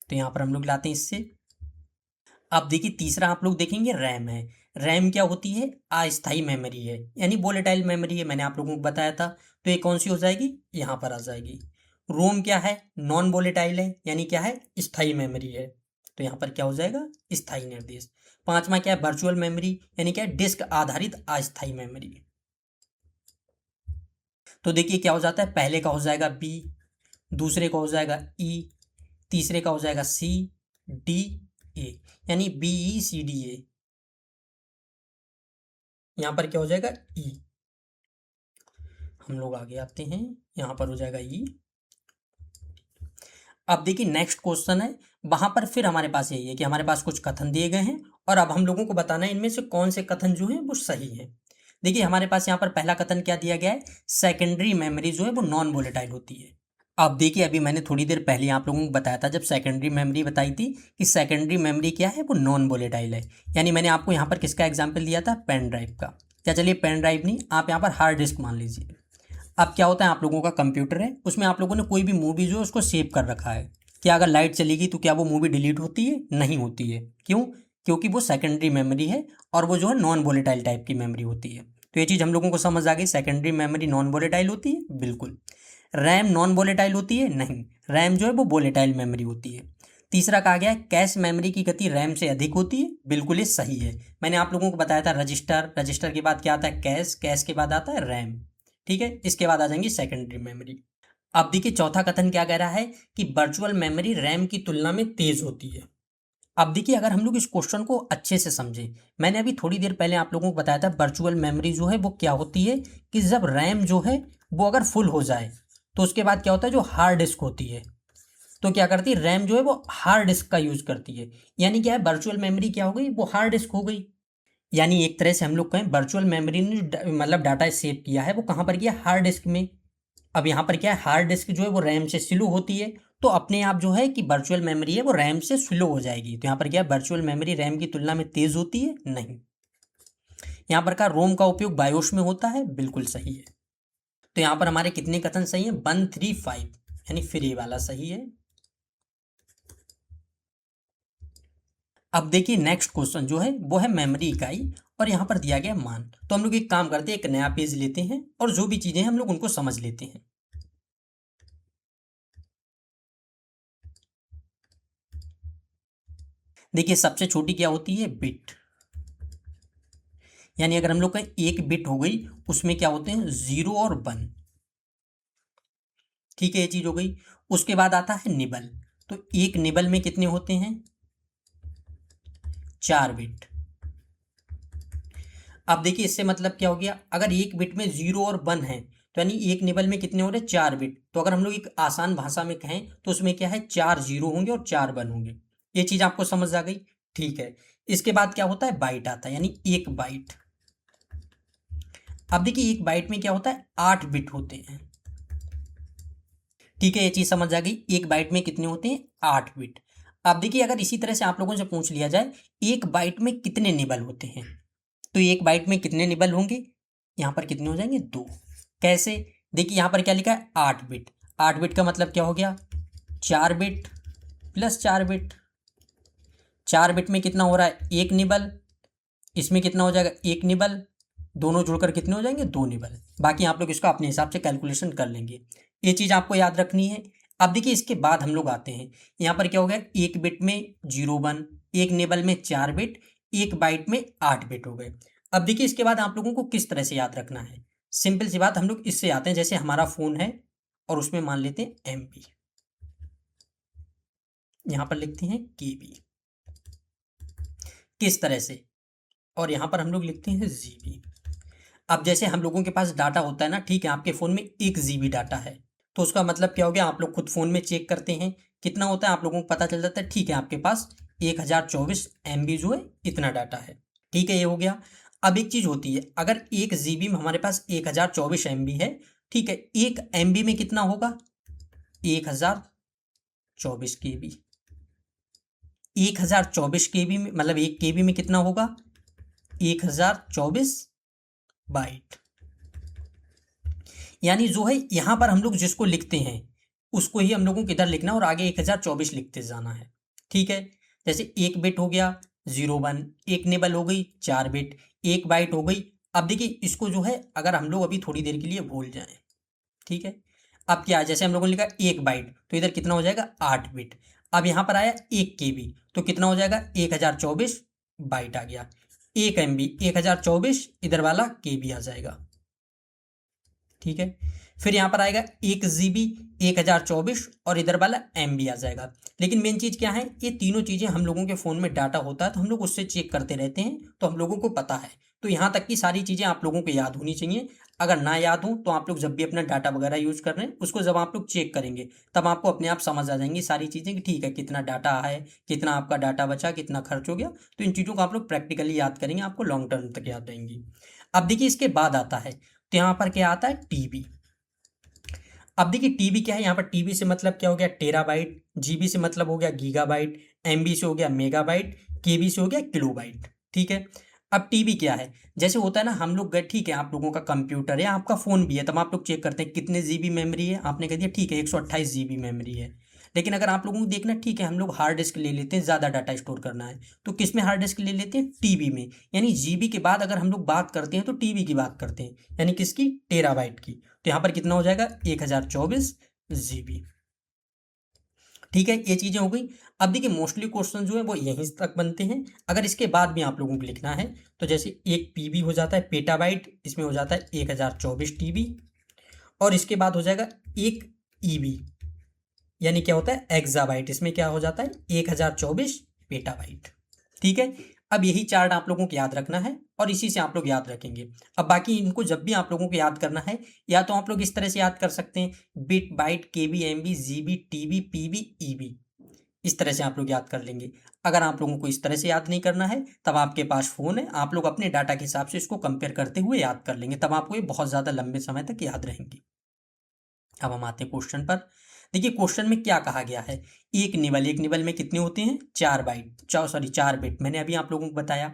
तो यहाँ पर हम लोग लाते हैं इससे। अब देखिए तीसरा आप लोग देखेंगे रैम है। रैम क्या होती है, अस्थायी मेमोरी है, यानी वोलेटाइल मेमोरी है, मैंने आप लोगों को बताया था। तो ये कौन सी हो जाएगी, यहाँ पर आ जाएगी। रोम क्या है, नॉन वोलेटाइल है, यानी क्या है, स्थायी मेमोरी है। तो यहाँ पर क्या हो जाएगा, स्थायी निर्देश। पांचवा क्या है, वर्चुअल मेमोरी, यानी क्या है, डिस्क आधारित अस्थायी मेमोरी। तो देखिए क्या हो जाता है, पहले का हो जाएगा बी, दूसरे का हो जाएगा ई, तीसरे का हो जाएगा सी, डी, ए, यानी BECDA। यहाँ पर क्या हो जाएगा, ई। हम लोग आगे आते हैं, यहाँ पर हो जाएगा ई। अब देखिए नेक्स्ट क्वेश्चन है, वहां पर फिर हमारे पास यही है कि हमारे पास कुछ कथन दिए गए हैं और अब हम लोगों को बताना है इनमें से कौन से कथन जो है वो सही है। देखिए हमारे पास यहाँ पर पहला कथन क्या दिया गया है, सेकेंडरी मेमोरी जो है वो नॉन वोलेटाइल होती है। अब देखिए अभी मैंने थोड़ी देर पहले आप लोगों को बताया था, जब सेकेंडरी मेमोरी बताई थी कि सेकेंडरी मेमोरी क्या है, वो नॉन वोलेटाइल है। यानी मैंने आपको यहाँ पर किसका एग्जाम्पल दिया था, पेन ड्राइव का। क्या, चलिए पेन ड्राइव नहीं, आप यहाँ पर हार्ड डिस्क मान लीजिए। अब क्या होता है, आप लोगों का कंप्यूटर है, उसमें आप लोगों ने कोई भी मूवी जो है उसको सेव कर रखा है। क्या अगर लाइट चली गई तो क्या वो मूवी डिलीट होती है, नहीं होती है। क्यों, क्योंकि वो सेकेंडरी मेमोरी है और वो जो है नॉन वोलेटाइल टाइप की मेमोरी होती है। तो ये चीज़ हम लोगों को समझ आ गई, सेकेंडरी मेमोरी नॉन वोलेटाइल होती है, बिल्कुल। रैम नॉन वोलेटाइल होती है, नहीं, रैम जो है वो वोलेटाइल मेमोरी होती है। तीसरा कहा गया है कैश मेमोरी की गति रैम से अधिक होती है, बिल्कुल ये सही है। मैंने आप लोगों को बताया था रजिस्टर, रजिस्टर के बाद क्या आता है, कैश, कैश के बाद आता है रैम। ठीक है, इसके बाद आ जाएंगी सेकेंडरी मेमोरी। अब देखिए चौथा कथन क्या कह रहा है कि वर्चुअल मेमोरी रैम की तुलना में तेज होती है। अब देखिए अगर हम लोग इस क्वेश्चन को अच्छे से समझें, मैंने अभी थोड़ी देर पहले आप लोगों को बताया था वर्चुअल मेमोरी जो है वो क्या होती है कि जब रैम जो है वो अगर फुल हो जाए तो उसके बाद क्या होता है, जो हार्ड डिस्क होती है तो क्या करती है, रैम जो है वो हार्ड डिस्क का यूज करती है। यानी क्या है, वर्चुअल मेमोरी क्या हो गई, वो हार्ड डिस्क हो गई। यानी एक तरह से हम लोग कहें वर्चुअल मेमोरी ने मतलब डाटा सेव किया है वो कहाँ पर किया, हार्ड डिस्क में। अब यहाँ पर क्या है, हार्ड डिस्क जो है वो रैम से स्लो होती है, तो अपने आप जो है कि वर्चुअल मेमोरी है वो रैम से स्लो हो जाएगी। तो यहाँ पर क्या है, वर्चुअल मेमोरी रैम की तुलना में तेज होती है नहीं। यहाँ पर का रोम का उपयोग बायोस में होता है, बिल्कुल सही है। तो यहाँ पर हमारे कितने कथन सही है, 135, यानी फिर ये वाला सही है। अब देखिए नेक्स्ट क्वेश्चन जो है वो है मेमोरी इकाई, और यहाँ पर दिया गया मान। तो हम लोग एक काम करते हैं, एक नया पेज लेते हैं और जो भी चीजें हम लोग उनको समझ लेते हैं। देखिए सबसे छोटी क्या होती है, बिट, यानी अगर हम लोग का एक बिट हो गई उसमें क्या होते हैं, 0 और 1। ठीक है, ये चीज हो गई। उसके बाद आता है निबल, तो एक निबल में कितने होते हैं, 4 बिट। अब देखिए इससे मतलब क्या हो गया, अगर एक बिट में 0 और 1 है तो यानी एक निबल में कितने हो रहे, 4 बिट। तो अगर हम लोग एक आसान भाषा में कहें तो उसमें क्या है, 4 जीरो होंगे और 4 1 होंगे। ये चीज आपको समझ आ गई, ठीक है। इसके बाद क्या होता है, बाइट आता है, यानी एक बाइट। अब देखिए एक बाइट में क्या होता है, 8 बिट होते हैं। ठीक है, ये चीज समझ आ गई, एक बाइट में कितने होते हैं, 8 बिट। अब देखिए अगर इसी तरह से आप लोगों से पूछ लिया जाए, एक बाइट में कितने निबल होते हैं, तो एक बाइट में कितने निबल होंगे, यहाँ पर कितने हो जाएंगे, 2। कैसे, देखिए यहाँ पर क्या लिखा है, 8 बिट। 8 बिट का मतलब क्या हो गया, 4 बिट प्लस 4 बिट। 4 बिट में कितना हो रहा है, एक निबल, इसमें कितना हो जाएगा, एक निबल, दोनों जुड़कर कितने हो जाएंगे, 2 निबल। बाकी आप लोग इसको अपने हिसाब से कैलकुलेशन कर लेंगे, ये चीज़ आपको याद रखनी है। अब देखिए इसके बाद हम लोग आते हैं, यहाँ पर क्या हो गया, एक बिट में 0 1, एक निबल में 4 बिट, एक बाइट में 8 बिट हो गए। अब देखिए इसके बाद आप लोगों को किस तरह से याद रखना है, सिंपल सी बात, हम लोग इससे आते हैं, जैसे हमारा फ़ोन है और उसमें मान लेते हैं MB, यहाँ पर लिखते हैं KB, किस तरह से, और यहाँ पर हम लोग लिखते हैं GB। अब जैसे हम लोगों के पास डाटा होता है ना, ठीक है, आपके फ़ोन में 1 GB डाटा है, तो उसका मतलब क्या हो गया, आप लोग खुद फ़ोन में चेक करते हैं कितना होता है, आप लोगों को पता चल जाता है, ठीक है, आपके पास 1024 MB जो है इतना डाटा है। ठीक है, ये हो गया। अब एक चीज़ होती है, अगर 1 GB में हमारे पास 1024 MB है, ठीक है, 1 MB में कितना होगा, 1024 KB। 1024 KB में मतलब 1 KB में कितना होगा, 1024 बाइट। यानी जो है यहाँ पर हम लोग जिसको लिखते हैं उसको ही हम लोगों को इधर लिखना है और आगे 1024 लिखते जाना है। ठीक है, जैसे एक बिट हो गया 0 1, एक निबल हो गई 4 बिट, एक बाइट हो गई। अब देखिए इसको जो है अगर हम लोग अभी थोड़ी देर के लिए भूल जाएं, ठीक है, अब क्या है, जैसे हम लोगों ने लिखा एक बाइट तो इधर कितना हो जाएगा, 8 बिट। अब यहाँ पर आया 1 KB तो कितना हो जाएगा, 1024 बाइट आ गया। 1 MB 1024, इधर वाला KB आ जाएगा। ठीक है, फिर यहाँ पर आएगा 1 GB 1024 और इधर वाला MB आ जाएगा। लेकिन मेन चीज़ क्या है, ये तीनों चीज़ें हम लोगों के फ़ोन में डाटा होता है तो हम लोग उससे चेक करते रहते हैं, तो हम लोगों को पता है। तो यहाँ तक की सारी चीज़ें आप लोगों को याद होनी चाहिए। अगर ना याद हो तो आप लोग जब भी अपना डाटा वगैरह यूज़ कर रहे हैं उसको जब आप लोग चेक करेंगे तब आपको अपने आप समझ आ जाएंगी सारी चीज़ें कि ठीक है कितना डाटा है, कितना आपका डाटा बचा, कितना खर्च हो गया। तो इन चीज़ों को आप लोग प्रैक्टिकली याद करेंगे, आपको लॉन्ग टर्म तक याद रहेंगी। अब देखिए इसके बाद आता है, तो यहाँ पर क्या आता है, TB। अब देखिए टीबी क्या है, यहाँ पर टीबी से मतलब क्या हो गया, टेराबाइट, जीबी से मतलब हो गया गीगाबाइट, एमबी से हो गया मेगाबाइट, केबी से हो गया किलोबाइट। ठीक है, अब टीबी क्या है, जैसे होता है ना हम लोग गए, ठीक है, आप लोगों का कंप्यूटर है, आपका फ़ोन भी है, तब आप लोग चेक करते हैं कितने जीबी मेमोरी है, आपने कह दिया ठीक है 128 GB मेमोरी है। लेकिन अगर आप लोगों को देखना, ठीक है, हम लोग हार्ड डिस्क ले लेते हैं, ज़्यादा डाटा स्टोर करना है तो किस में हार्ड डिस्क ले लेते हैं, टीबी में। यानी जीबी के बाद अगर हम लोग बात करते हैं तो टीबी की बात करते हैं, यानी किसकी, टेराबाइट की। तो यहाँ पर कितना हो जाएगा, 1024 GB। ठीक है, ये चीज़ें हो गई। अब देखिए मोस्टली क्वेश्चन जो है वो यहीं तक बनते हैं। अगर इसके बाद भी आप लोगों को लिखना है तो जैसे एक पीबी हो जाता है पेटाबाइट, इसमें हो जाता है 1024 TB, और इसके बाद हो जाएगा एक ईबी, यानी क्या होता है, एक्साबाइट, इसमें क्या हो जाता है, 1024 पेटाबाइट। ठीक है, अब यही चार्ट आप लोगों को याद रखना है और इसी से आप लोग याद रखेंगे। अब बाकी इनको जब भी आप लोगों को याद करना है, या तो आप लोग इस तरह से याद कर सकते हैं, bit byte KB MB GB TB PB EB, इस तरह से आप लोग याद कर लेंगे। अगर आप लोगों को इस तरह से याद नहीं करना है तब आपके पास फ़ोन है, आप लोग अपने डाटा के हिसाब से इसको कंपेयर करते हुए याद कर लेंगे, तब आपको ये बहुत ज़्यादा लंबे समय तक याद रहेंगी। अब हम आते हैं क्वेश्चन पर। देखिए क्वेश्चन में क्या कहा गया है, एक निबल में कितने होते हैं, 4 बाइट, 4 बिट। मैंने अभी आप लोगों को बताया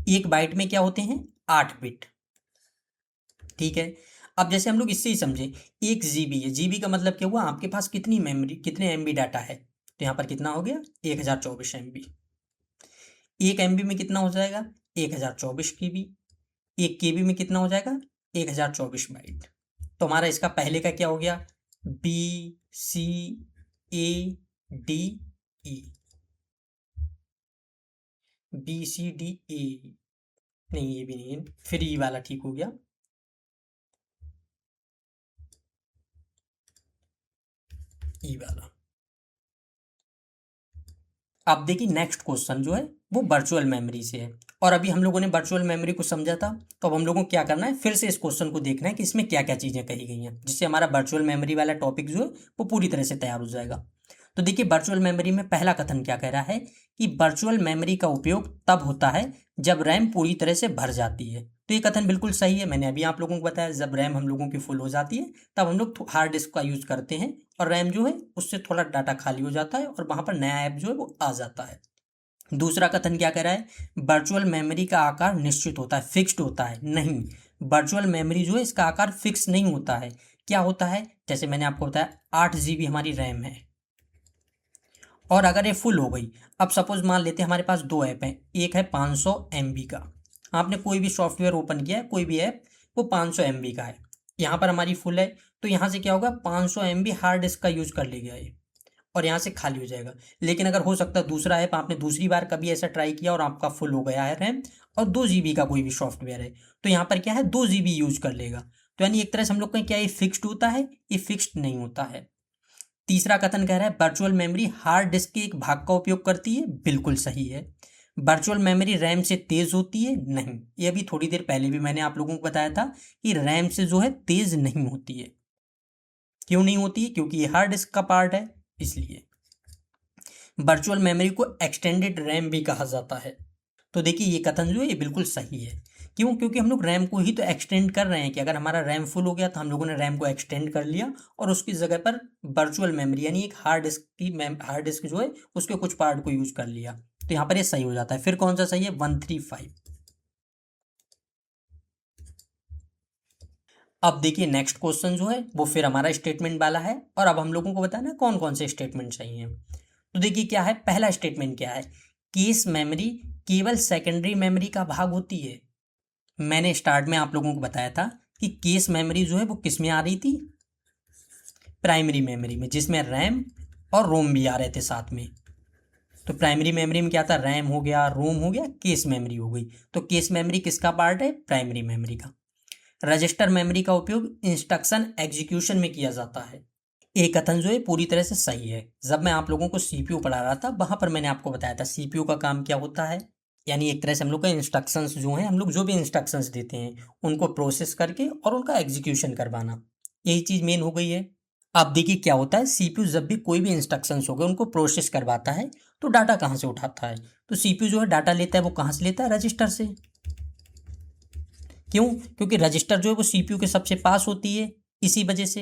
एक बाइट में क्या होते हैं, 8 बिट। ठीक है, अब जैसे हम लोग इससे ही समझे, 1 GB है, जीबी का मतलब क्या हुआ, आपके पास कितनी मेमोरी, कितने MB डाटा है, तो यहाँ पर कितना हो गया, 1024 MB। 1 MB में कितना हो जाएगा, 1024 KB। 1 KB में कितना हो जाएगा, 1024 बाइट। तो हमारा इसका पहले का क्या हो गया, BCADE, BCDE, नहीं ये भी नहीं है, फिर ई वाला ठीक हो गया, ई वाला। अब देखिए नेक्स्ट क्वेश्चन जो है वो वर्चुअल मेमोरी से है, और अभी हम लोगों ने वर्चुअल मेमोरी को समझा था, तो अब हम लोगों को क्या करना है, फिर से इस क्वेश्चन को देखना है कि इसमें क्या क्या चीज़ें कही गई हैं, जिससे हमारा वर्चुअल मेमोरी वाला टॉपिक जो है वो पूरी तरह से तैयार हो जाएगा। तो देखिए वर्चुअल मेमोरी में पहला कथन क्या कह रहा है कि वर्चुअल मेमोरी का उपयोग तब होता है जब रैम पूरी तरह से भर जाती है। तो ये कथन बिल्कुल सही है, मैंने अभी आप लोगों को बताया जब रैम हम लोगों की फुल हो जाती है तब हम लोग हार्ड डिस्क का यूज़ करते हैं, और रैम जो है उससे थोड़ा डाटा खाली हो जाता है और वहाँ पर नया ऐप जो है वो आ जाता है। दूसरा कथन क्या कह रहा है, वर्चुअल मेमोरी का आकार निश्चित होता है, फिक्स्ड होता है, नहीं, वर्चुअल मेमोरी जो है इसका आकार फिक्स नहीं होता है। क्या होता है, जैसे मैंने आपको बताया 8 GB हमारी रैम है, और अगर ये फुल हो गई, अब सपोज मान लेते हैं हमारे पास दो ऐप हैं, एक है 500 MB का, आपने कोई भी सॉफ्टवेयर ओपन किया है, कोई भी ऐप, वो 500 MB का है, यहाँ पर हमारी फुल है, तो यहाँ से क्या होगा, 500 MB हार्ड डिस्क का यूज कर लेगा ये, और यहाँ से खाली हो जाएगा। लेकिन अगर हो सकता है दूसरा ऐप आपने दूसरी बार कभी ऐसा ट्राई किया और आपका फुल हो गया है रैम, और 2 GB का कोई भी सॉफ्टवेयर है, तो यहाँ पर क्या है, 2 GB यूज कर लेगा। तो यानी एक तरह से हम लोग का क्या ये फिक्स्ड होता है, ये फिक्स्ड नहीं होता है। तीसरा कथन कह रहा है वर्चुअल मेमोरी हार्ड डिस्क के एक भाग का उपयोग करती है, बिल्कुल सही है। वर्चुअल मेमोरी रैम से तेज होती है, नहीं, ये अभी थोड़ी देर पहले भी मैंने आप लोगों को बताया था कि रैम से जो है तेज नहीं होती है। क्यों नहीं होती है, क्योंकि ये हार्ड डिस्क का पार्ट है, इसलिए। वर्चुअल मेमोरी को एक्सटेंडेड रैम भी कहा जाता है। तो देखिए ये कथन जो है ये बिल्कुल सही है। क्यों, क्योंकि हम लोग रैम को ही तो एक्सटेंड कर रहे हैं, कि अगर हमारा रैम फुल हो गया तो हम लोगों ने रैम को एक्सटेंड कर लिया और उसकी जगह पर वर्चुअल मेमोरी यानी एक हार्ड डिस्क जो है उसके कुछ पार्ट को यूज कर लिया, तो यहाँ पर ये सही हो जाता है। फिर कौन सा सही है, 135। अब देखिए नेक्स्ट क्वेश्चन जो है वो फिर हमारा स्टेटमेंट वाला है, और अब हम लोगों को बताना है कौन कौन से स्टेटमेंट चाहिए। तो देखिए क्या है, पहला स्टेटमेंट क्या है, केस मेमोरी केवल सेकेंडरी मेमोरी का भाग होती है। मैंने स्टार्ट में आप लोगों को बताया था कि केस मेमोरी जो है वो किस में आ रही थी, प्राइमरी मेमोरी में, जिसमें रैम और रोम भी आ रहे थे साथ में। तो प्राइमरी मेमोरी में क्या था, रैम हो गया, रोम हो गया, केस मेमोरी हो गई। तो केस मेमोरी किसका पार्ट है, प्राइमरी मेमोरी का। रजिस्टर मेमोरी का उपयोग इंस्ट्रक्शन एग्जीक्यूशन में किया जाता है। एक कथन जो है पूरी तरह से सही है। जब मैं आप लोगों को सीपीयू पढ़ा रहा था वहां पर मैंने आपको बताया था सीपीयू का काम क्या होता है, यानी एक तरह से हम लोग का इंस्ट्रक्शंस जो हैं, हम लोग जो भी इंस्ट्रक्शंस देते हैं उनको प्रोसेस करके और उनका एग्जीक्यूशन करवाना, यही चीज़ मेन हो गई है। अब देखिए क्या होता है, सीपीयू जब भी कोई भी इंस्ट्रक्शंस हो गए उनको प्रोसेस करवाता है, तो डाटा कहाँ से उठाता है, तो सीपीयू जो है डाटा लेता है वो कहाँ से लेता है, रजिस्टर से। क्यों, क्योंकि रजिस्टर जो है वो सीपीयू के सबसे पास होती है, इसी वजह से।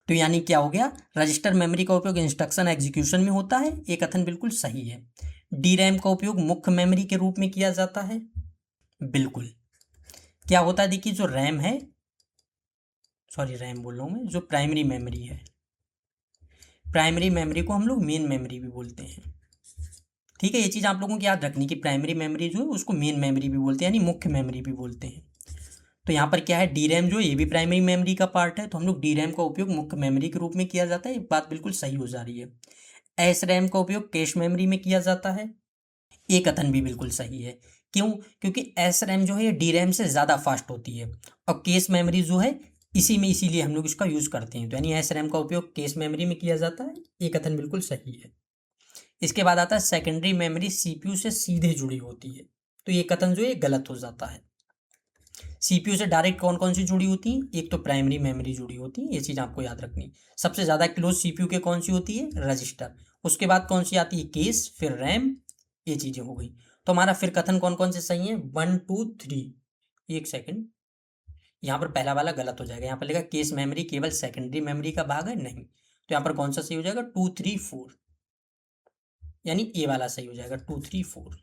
तो यानी क्या हो गया, रजिस्टर मेमोरी का उपयोग इंस्ट्रक्शन एग्जीक्यूशन में होता है, ये कथन बिल्कुल सही है। डी रैम का उपयोग मुख्य मेमोरी के रूप में किया जाता है, बिल्कुल। क्या होता है, देखिए जो रैम है, सॉरी रैम बोल रहा हूँ मैं, जो प्राइमरी मेमोरी है, प्राइमरी मेमोरी को हम लोग मेन मेमोरी भी बोलते हैं। ठीक है, ये चीज़ आप लोगों को याद रखनी कि प्राइमरी मेमोरी जो है उसको मेन मेमोरी भी बोलते हैं, यानी मुख्य मेमोरी भी बोलते हैं। तो यहाँ पर क्या है, डी रैम जो है ये भी प्राइमरी मेमोरी का पार्ट है, तो हम लोग डी रैम का उपयोग मुख्य मेमोरी के रूप में किया जाता है, ये बात बिल्कुल सही हो जा रही है। एस रैम का उपयोग कैश मेमोरी में किया जाता है, ये कथन भी बिल्कुल सही है। क्यों, क्योंकि एस रैम जो है ये डी रैम से ज़्यादा फास्ट होती है, और केस मेमोरी जो है इसी में, इसीलिए हम लोग इसका यूज़ करते हैं, तो यानी एस रैम का उपयोग केस मेमोरी में किया जाता है, ये कथन बिल्कुल सही है। इसके बाद आता है सेकेंडरी मेमोरी सीपीयू से सीधे जुड़ी होती है, तो ये कथन जो है गलत हो जाता है। सीपीयू से डायरेक्ट कौन कौन सी जुड़ी होती है, एक तो प्राइमरी मेमोरी जुड़ी होती है, ये चीज़ आपको याद रखनी। सबसे ज़्यादा क्लोज सीपीयू के कौन सी होती है, रजिस्टर। उसके बाद कौन सी आती है, केस, फिर रैम, ये चीज़ें हो गई। तो हमारा फिर कथन कौन कौन से सही है, 1 2 3, एक सेकेंड, यहाँ पर पहला वाला गलत हो जाएगा, यहाँ पर लिखा केस मेमोरी केवल सेकेंडरी मेमोरी का भाग है, नहीं। तो यहाँ पर कौन सा सही हो जाएगा, 2 3 4, यानी ए वाला सही हो जाएगा, 2 3 4।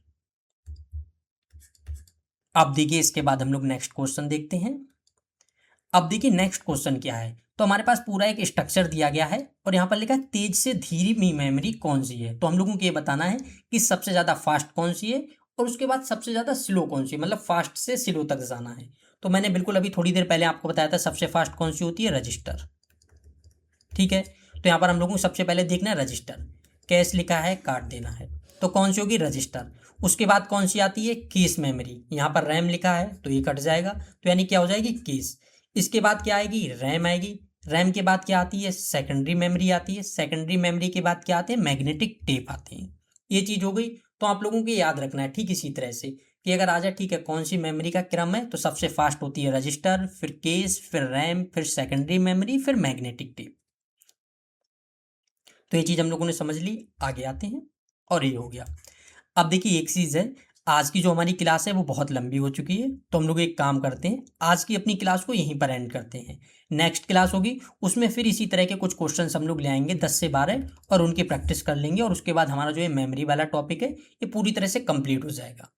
अब देखिए इसके बाद हम लोग नेक्स्ट क्वेश्चन देखते हैं। अब देखिए नेक्स्ट क्वेश्चन क्या है, तो हमारे पास पूरा एक स्ट्रक्चर दिया गया है और यहाँ पर लिखा है तेज से धीमी मेमोरी कौन सी है। तो हम लोगों को ये बताना है कि सबसे ज़्यादा फास्ट कौन सी है और उसके बाद सबसे ज़्यादा स्लो कौन सी है, मतलब फास्ट से स्लो तक जाना है। तो मैंने बिल्कुल अभी थोड़ी देर पहले आपको बताया था सबसे फास्ट कौन सी होती है, रजिस्टर। ठीक है, तो यहाँ पर हम लोगों को सबसे पहले देखना है रजिस्टर, कैश लिखा है काट देना है, तो कौन सी होगी, रजिस्टर। उसके बाद कौन सी आती है, केस मेमोरी, यहाँ पर रैम लिखा है तो ये कट जाएगा, तो यानी क्या हो जाएगी, केस। इसके बाद क्या आएगी, रैम आएगी। रैम के बाद क्या आती है, सेकेंडरी मेमोरी आती है। सेकेंडरी मेमोरी के बाद क्या आते हैं, मैग्नेटिक टेप आते हैं। ये चीज़ हो गई। तो आप लोगों को याद रखना है ठीक इसी तरह से कि अगर आ जाए ठीक है कौन सी मेमोरी का क्रम है, तो सबसे फास्ट होती है रजिस्टर, फिर केस, फिर रैम, फिर सेकेंडरी मेमोरी, फिर मैग्नेटिक टेप। तो ये चीज़ हम लोगों ने समझ ली। आगे आते हैं और ये हो गया। अब देखिए एक चीज़ है, आज की जो हमारी क्लास है वो बहुत लंबी हो चुकी है, तो हम लोग एक काम करते हैं, आज की अपनी क्लास को यहीं पर एंड करते हैं। नेक्स्ट क्लास होगी उसमें फिर इसी तरह के कुछ क्वेश्चंस हम लोग ले आएंगे 10 से 12 और उनकी प्रैक्टिस कर लेंगे, और उसके बाद हमारा जो ये मेमोरी वाला टॉपिक है ये पूरी तरह से कंप्लीट हो जाएगा।